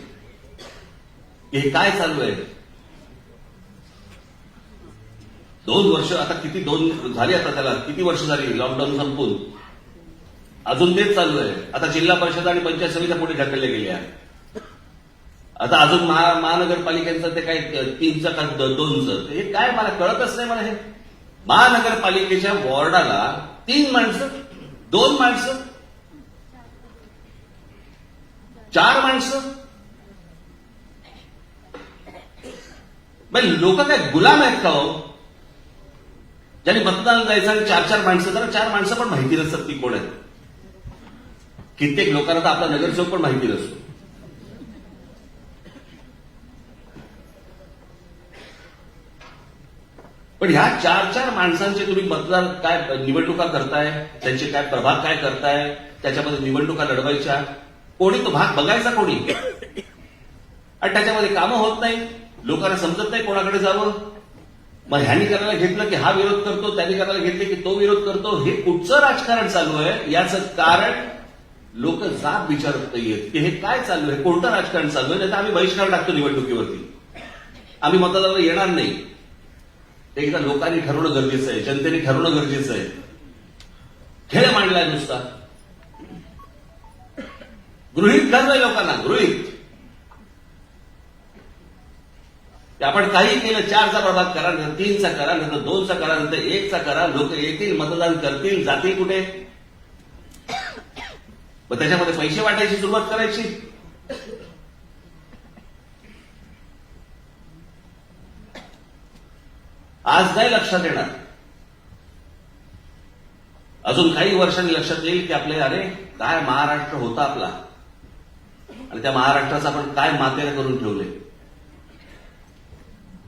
की हे काय चालू आहे. 2 वर्ष आता किती 2 झाली, आता त्याला किती वर्ष झाली लॉकडाऊन संपून, अजून तेच चालू आहे. आता जिल्हा परिषद आणि पंचायत समित्या पुढे ढकलल्या गेल्या. आता अजून महानगरपालिकेचं ते काय 3चं का 2चं, हे काय मला कळतच नाही. मला हे महानगरपालिकेच्या वॉर्डाला 3 माणसं, 2 माणसं, 4 माणसं, लोक काय गुलाम आहेत का हो? ज्यांनी मतदान जायचं आणि 4 माणसं, तर 4 माणसं पण माहिती नसतात ती कोण आहेत. कित्येक लोकांना तर आपला नगरसेवक पण माहिती नसतो. पण ह्या 4 माणसांचे तुम्ही मतदार काय निवडणुका करताय, त्यांचे काय प्रभाग काय करताय, त्याच्यामध्ये निवडणुका लढवायच्या, कोणी तो भाग बघायचा कोणी, आणि त्याच्यामध्ये कामं होत नाही. लोकांना समजत नाही कोणाकडे जावं. मग ह्यांनी करायला घेतलं की हा विरोध करतो, त्यांनी करायला घेतले की तो विरोध करतो. हे कुठचं राजकारण चालू आहे याचं कारण लोक जाब विचारत नाहीयेत की हे काय चालू आहे, कोणतं राजकारण चालू आहे. नाही तर आम्ही बहिष्कार टाकतो निवडणुकीवरती, आम्ही मतदाराला येणार नाही. ते एकदा लोकांनी ठरवणं गरजेचं आहे, जनतेने ठरवणं गरजेचं आहे. खेळ मांडलाय नुसता, गृहीत धरलंय लोकांना, गृहीत. आपण काही केलं, 4चा प्रभाग करा, नंतर 3चा करा, नंतर 2चा करा, नंतर 1चा करा. लोक येतील, मतदान करतील, जातील कुठे? मग त्याच्यामध्ये पैसे वाटायची सुरुवात करायची. आज नाही लक्षात येणार, अजून काही वर्षांनी लक्षात येईल की आपले अरे काय महाराष्ट्र होता आपला, आणि त्या महाराष्ट्राचं आपण काय मातेला करून ठेवले.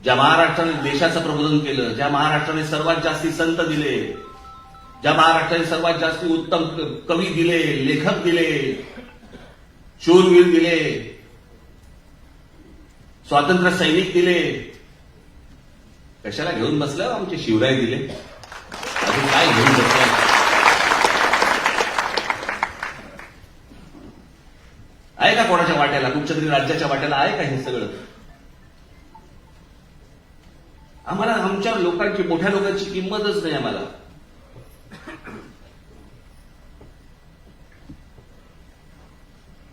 ज्या महाराष्ट्राने देशाचं प्रबोधन केलं, ज्या महाराष्ट्राने सर्वात जास्ती संत दिले, ज्या महाराष्ट्राने सर्वात जास्ती उत्तम कवी दिले, लेखक दिले, शूरवीर दिले, स्वातंत्र्य सैनिक दिले, कशाला घेऊन बसल्या आमचे शिवराय दिले, अजून काय घेऊन बसल्या. आहे का कोणाच्या वाट्याला, कुठच्या तरी राज्याच्या वाट्याला आहे का हे सगळं? आम्हाला आमच्या लोकांची, मोठ्या लोकांची किंमतच नाही आम्हाला.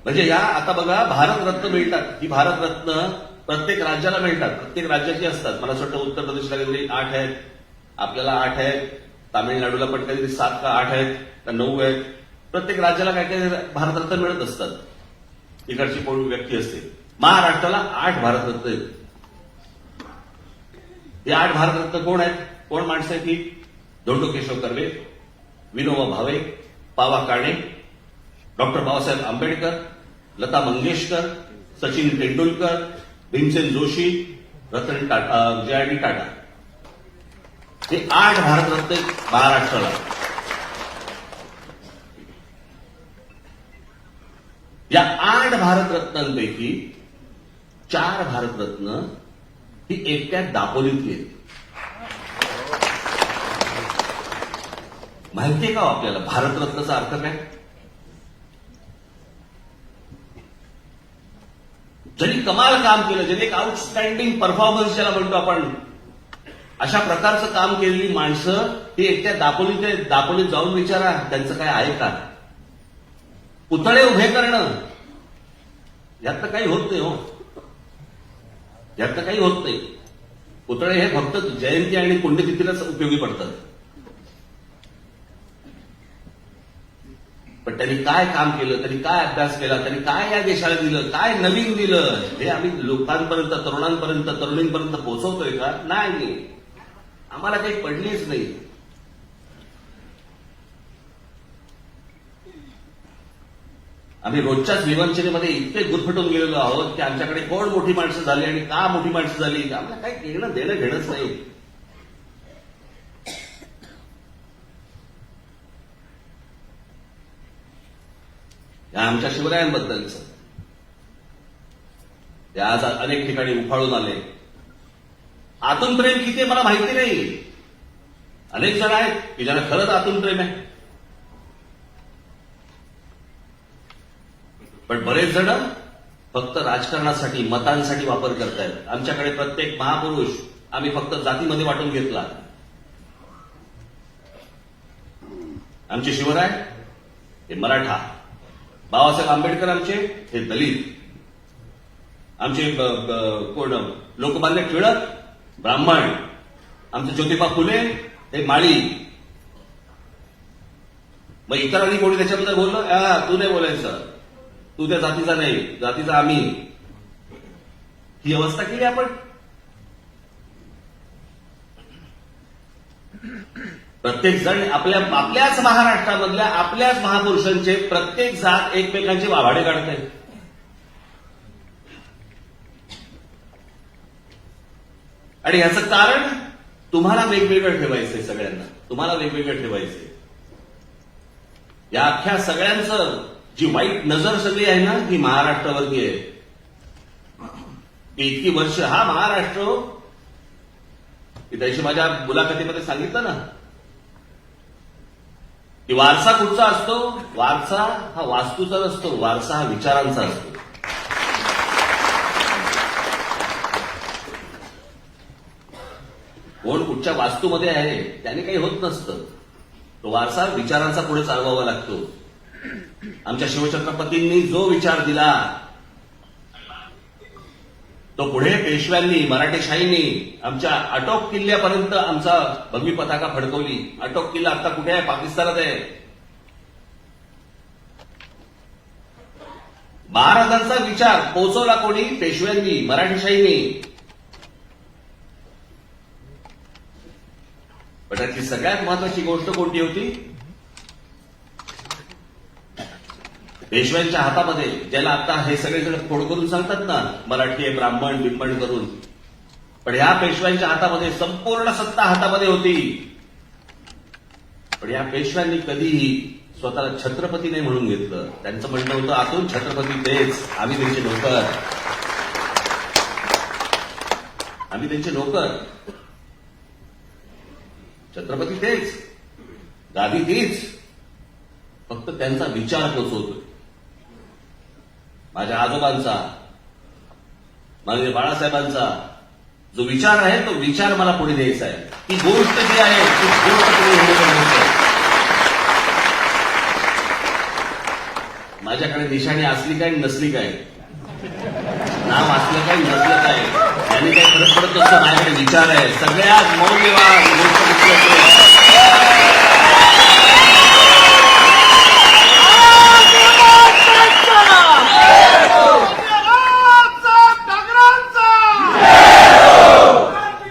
म्हणजे या आता बघा भारतरत्न मिळतात, ही भारतरत्न प्रत्येक राज्याला मिळतात, प्रत्येक राज्याची असतात. मला असं वाटतं उत्तर प्रदेशला काहीतरी 8 आहेत, आपल्याला 8 आहेत, तामिळनाडूला पण काहीतरी 7 का 8 आहेत का 9 आहेत. प्रत्येक राज्याला काय काय भारतरत्न मिळत असतात, इकडची कोण व्यक्ती असते. महाराष्ट्राला 8 भारतरत्न आहेत. हे 8 भारतरत्न कोण आहेत, कोण माणसं आहेत ही? धोंडो केशव कर्वे, विनोबा भावे, पावा काणे, डॉक्टर बाबासाहेब आंबेडकर, लता मंगेशकर, सचिन तेंडुलकर, भीमसेन जोशी, रतन टाटा, जे.आय.डी. टाटा. हे 8 भारतरत्न महाराष्ट्राला. या 8 भारतरत्नांपैकी 4 भारतरत्न ही एकट्या दापोलीतली आहेत. माहितीये का आपल्याला भारतरत्नाचा अर्थ काय? ज्यांनी कमाल काम केलं, ज्यांनी एक आउटस्टँडिंग परफॉर्मन्स ज्याला म्हणतो आपण, अशा प्रकारचं काम केलेली माणसं ही एकट्या दापोलीत जाऊन विचारा त्यांचं काय आहे का? पुतळे उभे करणं यात तर काही होत नाही हो, यात तर काही होत नाही. पुतळे हे फक्त जयंती आणि पुण्यतिथीलाच उपयोगी पडतात. पण त्यांनी काय काम केलं, त्यांनी काय अभ्यास केला, त्यांनी काय या देशाला दिलं, काय नवीन दिलं, हे आम्ही लोकांपर्यंत, तरुणांपर्यंत, तरुणींपर्यंत पोहोचवतोय का? नाही, आम्हाला काही पडलीच नाही. आम्ही रोजच्याच विवंचनेमध्ये इतके गुरफटून गेलेलो आहोत की आमच्याकडे कोण मोठी माणसं झाली आणि का मोठी माणसं झाली, आम्हाला काही देणं घेणंच नाही. या आमच्या शिवरायांबद्दलच ते आज अनेक ठिकाणी उफाळून आले. आतून प्रेम किती मला माहिती नाही. अनेक जण आहेत की ज्यांना खरंच आतून प्रेम आहे, पण बरेच जण फक्त राजकारणासाठी, मतांसाठी वापर करतायत. आमच्याकडे प्रत्येक महापुरुष आम्ही फक्त जातीमध्ये वाटून घेतला. आमचे शिवराय हे मराठा, बाबासाहेब आंबेडकर आमचे हे दलित, आमचे कोण लोकमान्य टिळक ब्राह्मण, आमचे ज्योतिबा फुले हे माळी. मग इतरांनी कोणी त्याच्याबद्दल बोललं, तू नाही बोलायचं, तू त्या जातीचा नाही, जातीचा आम्ही. ही अवस्था केली आपण. प्रत्येक जण आपल्याच महाराष्ट्रामधल्या आपल्याच महापुरुषांचे प्रत्येक जात एकमेकांचे वाभाडे काढते. आणि याचं कारण तुम्हाला वेगवेगळं ठेवायचंय. सगळ्यांना तुम्हाला वेगवेगळं ठेवायचंय. या अख्ख्या सगळ्यांचं जी वाईट नजर सगळी आहे ना, ही महाराष्ट्रावरती आहे. इतकी वर्ष हा महाराष्ट्र, की त्याशी माझ्या मुलाखतीमध्ये सांगितलं ना, की वारसा कुठचा असतो? वारसा हा वास्तूचा नसतो, वारसा हा विचारांचा असतो. कोण कुठच्या वास्तूमध्ये आहे त्याने काही होत नसतं. तो वारसा विचारांचा पुढे चालवावा लागतो. आमच्या शिवछत्रपतींनी जो विचार दिला तो पुढे पेशव्यांनी, मराठेशाहींनी आमच्या आटोप किल्ल्यापर्यंत आमचा भगवी पताका फडकवली. आटोप किल्ला आता कुठे आहे? पाकिस्तानात आहे. महाराजांचा विचार पोहोचवला कोणी? पेशव्यांनी, मराठेशाहींनी. पण त्याची सगळ्यात महत्वाची गोष्ट कोणती होती? पेशव्यांच्या हातामध्ये, ज्याला आता हे सगळेजण फोड करून सांगतात ना, मराठी आहे, ब्राह्मण बिंबण करून, पण ह्या पेशव्यांच्या हातामध्ये संपूर्ण सत्ता हातामध्ये होती. पण या पेशव्यांनी कधीही स्वतःला छत्रपती नाही म्हणून घेतलं. त्यांचं म्हणणं होतं, आतून छत्रपती तेच, आम्ही त्यांचे नोकर, आम्ही त्यांचे नोकर. छत्रपती तेच, गादी तीच, फक्त त्यांचा विचार पोचवतोय. माझ्या आजोबांचा, माझ्या बाळासाहेबांचा जो विचार आहे, तो विचार मला पुढे द्यायचा आहे. ती गोष्ट जी आहे, ती गोष्ट पुढे घेण्याची. माझ्याकडे निशाणी असली काय नसली काय, नाम असलं काय नसलं काय, यांनी काही फरक पडत नसतं. माझ्याकडे विचार आहे. सगळ्यात मौल्यवान गोष्ट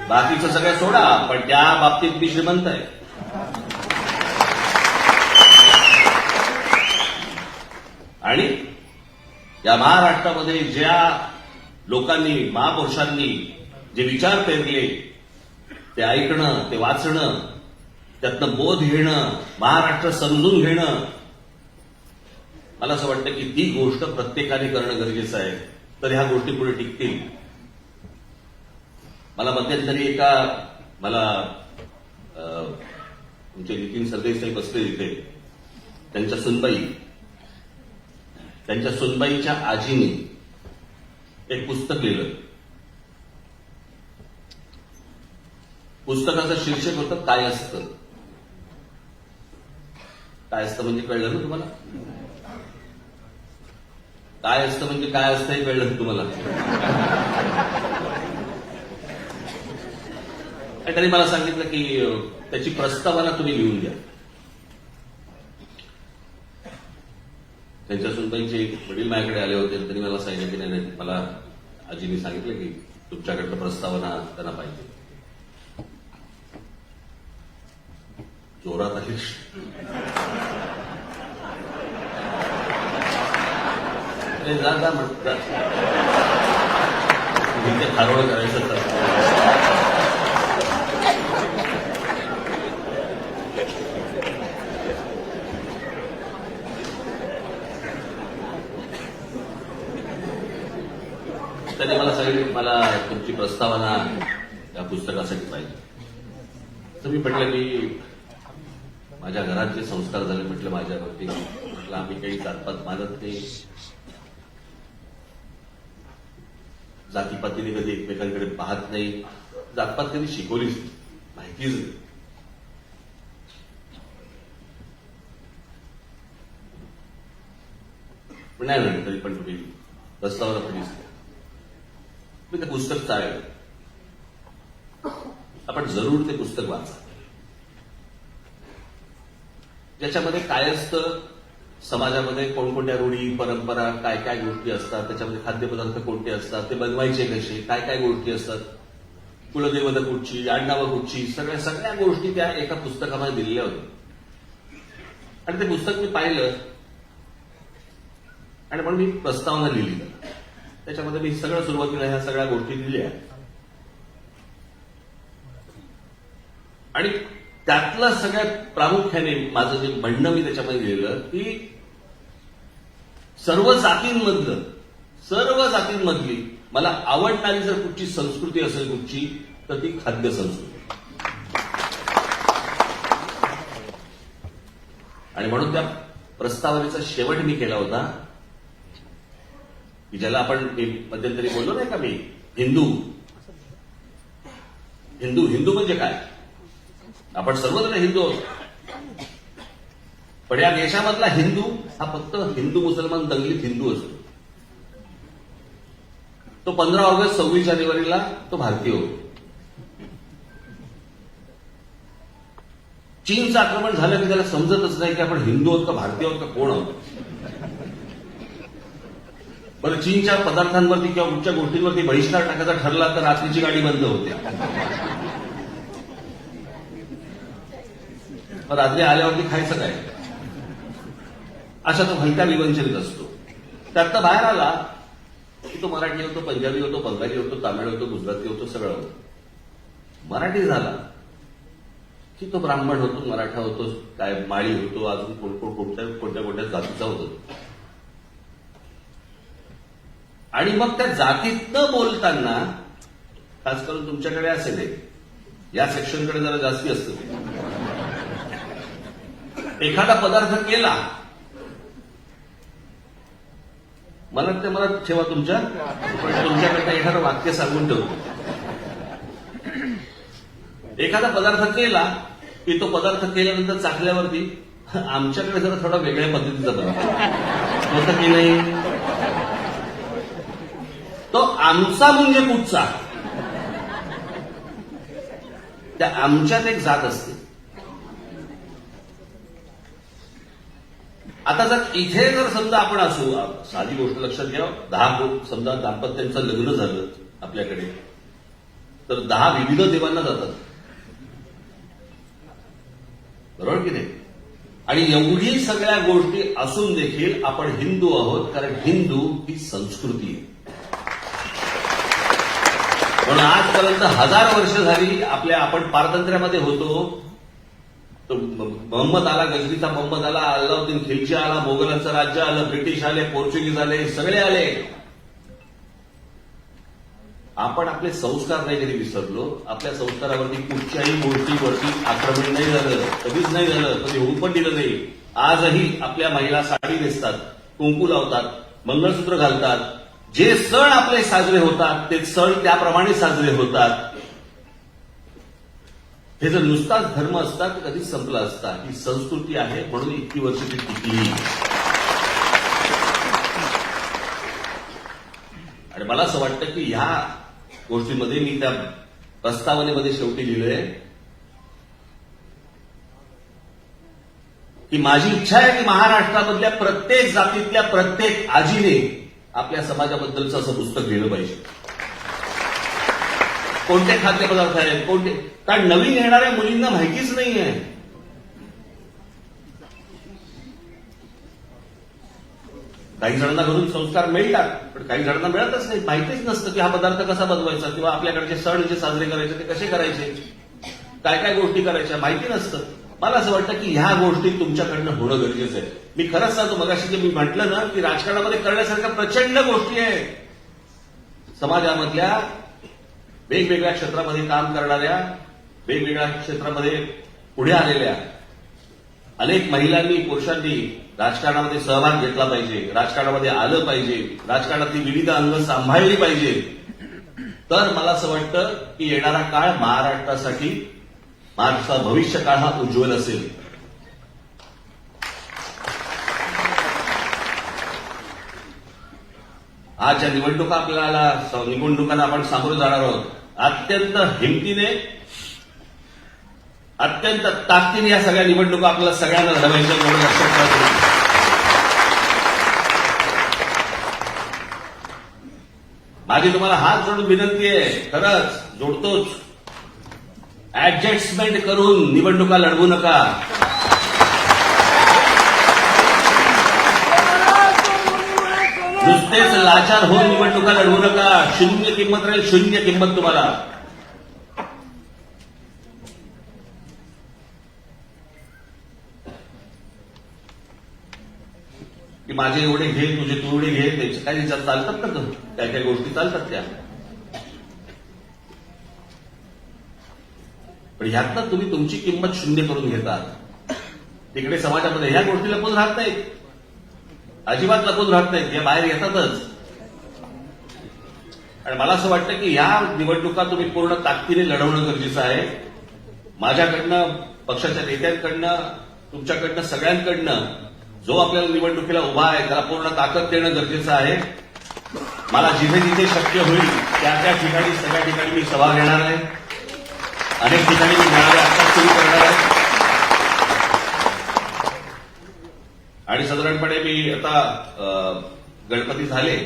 बाकीचं सगळं सोडा, पण त्या बाबतीत मी श्रीमंत आहे. आणि या महाराष्ट्रामध्ये ज्या लोकांनी, महापुरुषांनी जे विचार पेरले, ते ऐकणं, ते वाचणं, त्यातनं बोध घेणं, महाराष्ट्र समजून घेणं, मला असं वाटतं की ती गोष्ट प्रत्येकाने करणं गरजेचं आहे. तर ह्या गोष्टी पुढे टिकतील. मला मध्यंतरी मला तुमचे नितीन सरदेसाई बसले इथे, त्यांच्या सुनबाईच्या आजीने एक पुस्तक लिहिलं. पुस्तकाचं शीर्षक होतं काय असतं. काय असतं म्हणजे कळलं ना तुम्हाला? काय असतं म्हणजे काय असतं हे कळलं तुम्हाला? आणि त्यांनी मला सांगितलं की त्याची प्रस्तावना तुम्ही लिहून द्या. त्यांच्या सुनबाईचे वडील माझ्याकडे आले होते. त्यांनी मला सांगितलं की नाही, मला आजीने सांगितलं की तुमच्याकडनं प्रस्तावना त्यांना पाहिजे. जोरात आली. जा म्हटलं, इथे खारोळ करायचं तर. त्यांनी मला सांगितलं मला तुमची प्रस्तावना या पुस्तकासाठी पाहिजे. तर मी म्हटलं की माझ्या घरात जे संस्कार झाले, म्हटलं माझ्यावरती, म्हटलं आम्ही काही जातपात मानत नाही, जातीपातीने कधी एकमेकांकडे पाहत नाही, जातपात कधी शिकवलीच नाही, माहितीच नाही. पण नाही म्हणत तरी पण तुम्ही रस्त्यावर कधीच मी ते पुस्तक चालेल, आपण जरूर ते पुस्तक वाचा, ज्याच्यामध्ये काय असतं, समाजामध्ये कोणकोणत्या रूढी परंपरा काय काय गोष्टी असतात, त्याच्यामध्ये खाद्यपदार्थ कोणते असतात, ते बनवायचे कसे, काय काय गोष्टी असतात, कुलदेवता कुठची, आडनावं कुठची, सगळ्या गोष्टी त्या एका पुस्तकामध्ये दिलेल्या होत्या. आणि ते पुस्तक मी पाहिलं आणि म्हणून मी प्रस्तावना लिहिली. त्याच्यामध्ये मी सगळं सुरुवातीला ह्या सगळ्या गोष्टी दिल्या आणि त्यातलं सगळ्यात प्रामुख्याने माझं जे म्हणणं मी त्याच्यामध्ये लिहिलं की सर्व जातींमधली मला आवडणारी जर कुठची संस्कृती असेल कुठची तर ती खाद्य संस्कृती. आणि म्हणून त्या प्रस्तावनेचा शेवट मी केला होता की ज्याला आपण मध्यंतरी बोललो नाही का मी, हिंदू म्हणजे काय, आपण सर्वजण हिंदू आहोत, पण या देशामधला हिंदू हा फक्त हिंदू मुसलमान दंगलीत हिंदू असतो. तो 15 ऑगस्ट 26 जानेवारीला तो भारतीय होतो. चीनचं आक्रमण झालं की त्याला समजतच नाही की आपण हिंदू आहोत का भारतीय आहोत का कोण आहोत. बरं, चीनच्या पदार्थांवरती किंवा कुठच्या गोष्टींवरती बहिष्कार टाकायचा ठरला तर रात्रीची गाडी बंद होते. रात्री आल्यावरती खायचं काय, अशा तो हलका विवंचनित असतो. त्यातनं बाहेर आला की तो मराठी होतो, पंजाबी होतो, बंगाली होतो, तामिळ होतो, गुजराती होतो, सगळं होतं. मराठी झाला की तो ब्राह्मण होतो, मराठा होतो, काय माळी होतो, अजून कोणत्या जातीचा होतो. आणि मग त्या जातीतनं बोलताना खास करून तुमच्याकडे असे नाही, या सेक्शनकडे जरा जास्ती असतं. एखादा पदार्थ केला, मला ठेवा तुमच्याकडे एखादं वाक्य सांगून ठेवतो. एखादा पदार्थ केला की तो पदार्थ केल्यानंतर चाखल्यावरती आमच्याकडे जरा थोडा वेगळ्या पद्धतीचा बनतो होतं की नाही, तो आमचा म्हणजे कुठचा, त्या आमच्यात एक जात असते. आता जर इथे जर समजा आपण असू, साधी गोष्ट लक्षात घ्या, 10 समजा दाम्पत्यांचं लग्न झालं आपल्याकडे तर 10 विविध देवांना जातात, बरोबर की नाही. आणि एवढी सगळ्या गोष्टी असून देखील आपण हिंदू आहोत, कारण हिंदू ही संस्कृती आहे. म्हणून आजपर्यंत 1000 वर्ष झाली आपण पारतंत्र्यामध्ये होतो. तो मोहम्मद आला, गजनीचा मोहम्मद आला, अल्लाउद्दीन खिलजी आला, मोगलांचं राज्य आलं, ब्रिटिश आले, पोर्चुगीज आले, सगळे आले. आपण आपले संस्कार नाही कधी विसरलो. आपल्या संस्कारावरती कुठच्याही गोष्टीवरती आक्रमण नाही झालं, कधीच नाही झालं, कधी होऊ पण दिलं नाही. आजही आपल्या महिला साडी नेसतात, कुंकू लावतात, मंगळसूत्र घालतात. जे सण आपले साजरे होतात ते सण त्याप्रमाणे साजरे होतात. हे जर नुसताच धर्म असता तर कधीच संपला असता. ही संस्कृती आहे म्हणून इतकी वर्ष ती टिकली. आणि मला असं वाटतं की ह्या गोष्टींमध्ये मी त्या प्रस्तावनेमध्ये शेवटी लिहिलंय की माझी इच्छा आहे की महाराष्ट्रामधल्या प्रत्येक जातीतल्या प्रत्येक आजीने आपल्या समाजाबद्दलचं असं पुस्तक लिहिलं पाहिजे. कोणते खाद्यपदार्थ आहेत, कोणते, कारण नवीन येणाऱ्या मुलींना माहितीच नाहीये. काही जणांना घरून संस्कार मिळतात पण काही जणांना मिळतच नाही. माहितीच नसतं की हा पदार्थ कसा बनवायचा किंवा आपल्याकडचे सण जे साजरे करायचे ते कसे करायचे, काय काय गोष्टी करायच्या माहिती नसतं. मला असं वाटतं की ह्या गोष्टी तुमच्याकडनं होणं गरजेचं आहे. मी खरंच सांगतो, मगाशी जे मी म्हटलं ना की राजकारणामध्ये करण्यासारख्या प्रचंड गोष्टी आहेत. समाजामधल्या वेगवेगळ्या क्षेत्रामध्ये काम करणाऱ्या, वेगवेगळ्या क्षेत्रामध्ये पुढे आलेल्या अनेक महिलांनी, पुरुषांनी राजकारणामध्ये सहभाग घेतला पाहिजे, राजकारणामध्ये आलं पाहिजे, राजकारणातली विविध अंग सांभाळली पाहिजे. तर मला असं वाटतं की येणारा काळ महाराष्ट्रासाठी, महाराष्ट्राचा भविष्य काळ हा उज्ज्वल असेल. आज ज्या निवडणुकांना आपण सामोरे जाणार आहोत, अत्यंत हिमतीने, अत्यंत ताकदीने या सगळ्या निवडणुका आपल्याला सगळ्यांना लढवायच्या, एवढं लक्षात ठेवा. माझी तुम्हाला हात जोडून विनंती आहे, खरंच जोडतोच, ऍडजस्टमेंट करून निवडणुका लढवू नका. नुसतेच लाचार होऊन निवडणुका लढवू नका. शून्य किंमत राहील, शून्य किंमत तुम्हाला. की माझे एवढे घे, तुझे तेवढे घे, त्याचे काही चालतात का? काय काय गोष्टी चालतात त्या, पण ह्यातनं तुम्ही तुमची किंमत शून्य करून घेतात. तिकडे समाजामध्ये ह्या गोष्टी लपून राहत नाहीत, अजिबात लपून राहत नाहीत, या बाहेर येतातच. आणि मला असं वाटतं की या निवडणुका तुम्ही पूर्ण ताकदीने लढवणं गरजेचं आहे. माझ्याकडनं, पक्षाच्या नेत्यांकडनं, तुमच्याकडनं, सगळ्यांकडनं जो आपल्याला निवडणुकीला उभा आहे त्याला पूर्ण ताकद देणं गरजेचं आहे. मला जिथे जिथे शक्य होईल त्या त्या ठिकाणी, सगळ्या ठिकाणी मी सभा घेणार आहे. अनेक ठिकाणी मी मेळावे आता सुरू करणार आहे. आणि साधारणपणे मी आता गणपती झाले,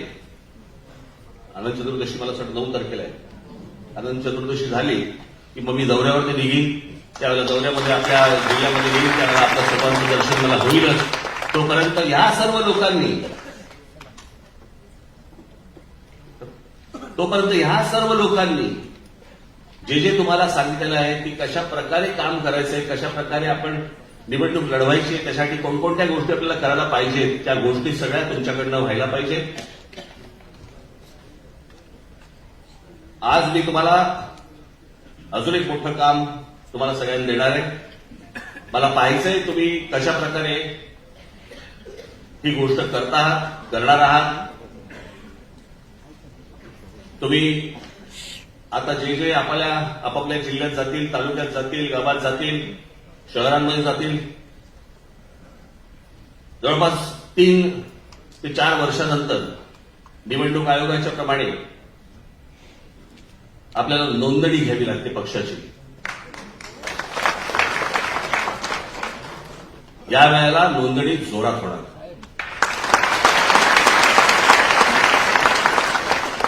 अनंत चतुर्दशी मला वाटतं 9 तारखेला आहे. अनंत चतुर्दशी झाली की मग मी दौऱ्यावरती निघीन. त्यावेळेला दौऱ्यामध्ये आपल्या जिल्ह्यामध्ये येईल, त्यावेळेला आपल्या सर्वांचं दर्शन मला होईलच. तोपर्यंत ह्या सर्व लोकांनी जे जे तुम्हाला सांगितलेलं आहे की कशा प्रकारे काम करायचंय, कशा प्रकारे आपण निवडणूक लढवायची, त्यासाठी कोणकोणत्या गोष्टी आपल्याला करायला पाहिजेत, त्या गोष्टी सगळ्या तुमच्याकडनं व्हायला पाहिजेत. आज मी तुम्हाला अजून एक मोठं काम तुम्हाला सगळ्यांना देणार आहे. मला पाहायचंय तुम्ही कशा प्रकारे ही गोष्ट करणार आहात. तुम्ही आता जे जे आपापल्या जिल्ह्यात जातील, तालुक्यात जातील, गावात जातील, शहरांमध्ये जातील, जवळपास 3 ते 4 वर्षानंतर निवडणूक आयोगाच्या प्रमाणे आपल्याला नोंदणी घ्यावी लागते पक्षाची. या वेळेला नोंदणी जोरात होणार,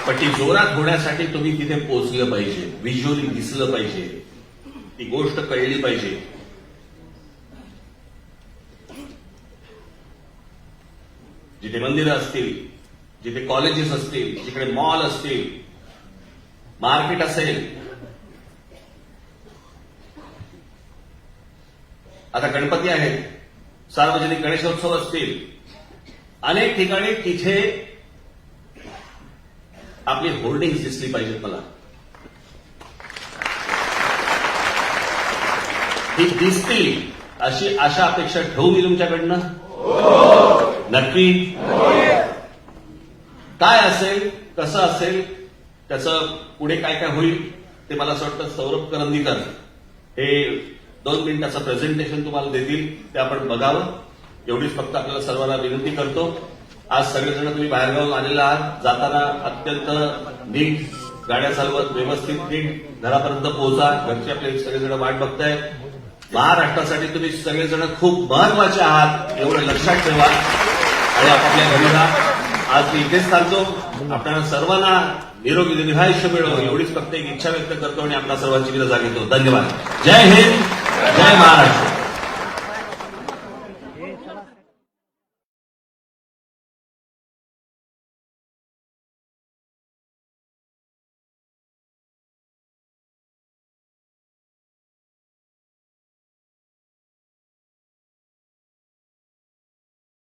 पण ती जोरात होण्यासाठी तुम्ही तिथे पोहोचलं पाहिजे, व्हिज्युअली दिसलं पाहिजे, ती गोष्ट कळली पाहिजे. जिथे मंदिरं असतील, जिथे कॉलेजेस असतील, जिकडे मॉल असतील, मार्केट असेल, आता गणपती आहेत, सार्वजनिक गणेशोत्सव असतील, अनेक ठिकाणी तिथे आपली होर्डिंग्स दिसली पाहिजेत. मला ही दिसतील अशी आशा अपेक्षा ठेवू मी तुमच्याकडनं. नक्की काय असेल, कसं असेल, त्याचं पुढे काय काय होईल ते मला असं वाटतं सौरभ करंदीकर हे 2 मिनिटाचं प्रेझेंटेशन तुम्हाला देतील, ते आपण बघावं. एवढीच फक्त आपल्याला सर्वांना विनंती करतो. आज सगळेजण तुम्ही बाहेरगावून आलेला आहात, जाताना अत्यंत नीट गाड्या चालवत, व्यवस्थित नीट घरापर्यंत पोहोचा. घरचे आपले सगळेजण वाट बघतायत. महाराष्ट्रासाठी तुम्ही सगळेजण खूप महत्वाचे आहात, एवढं लक्षात ठेवा आणि आपापल्या घरी जा. आज मी इथेच थांबतो. आपल्याला सर्वांना निरोगी दीर्घायुष्य मिळो एवढीच फक्त एक इच्छा व्यक्त करतो आणि आपल्या सर्वांची रजा घेतो. धन्यवाद. जय हिंद, जय महाराष्ट्र.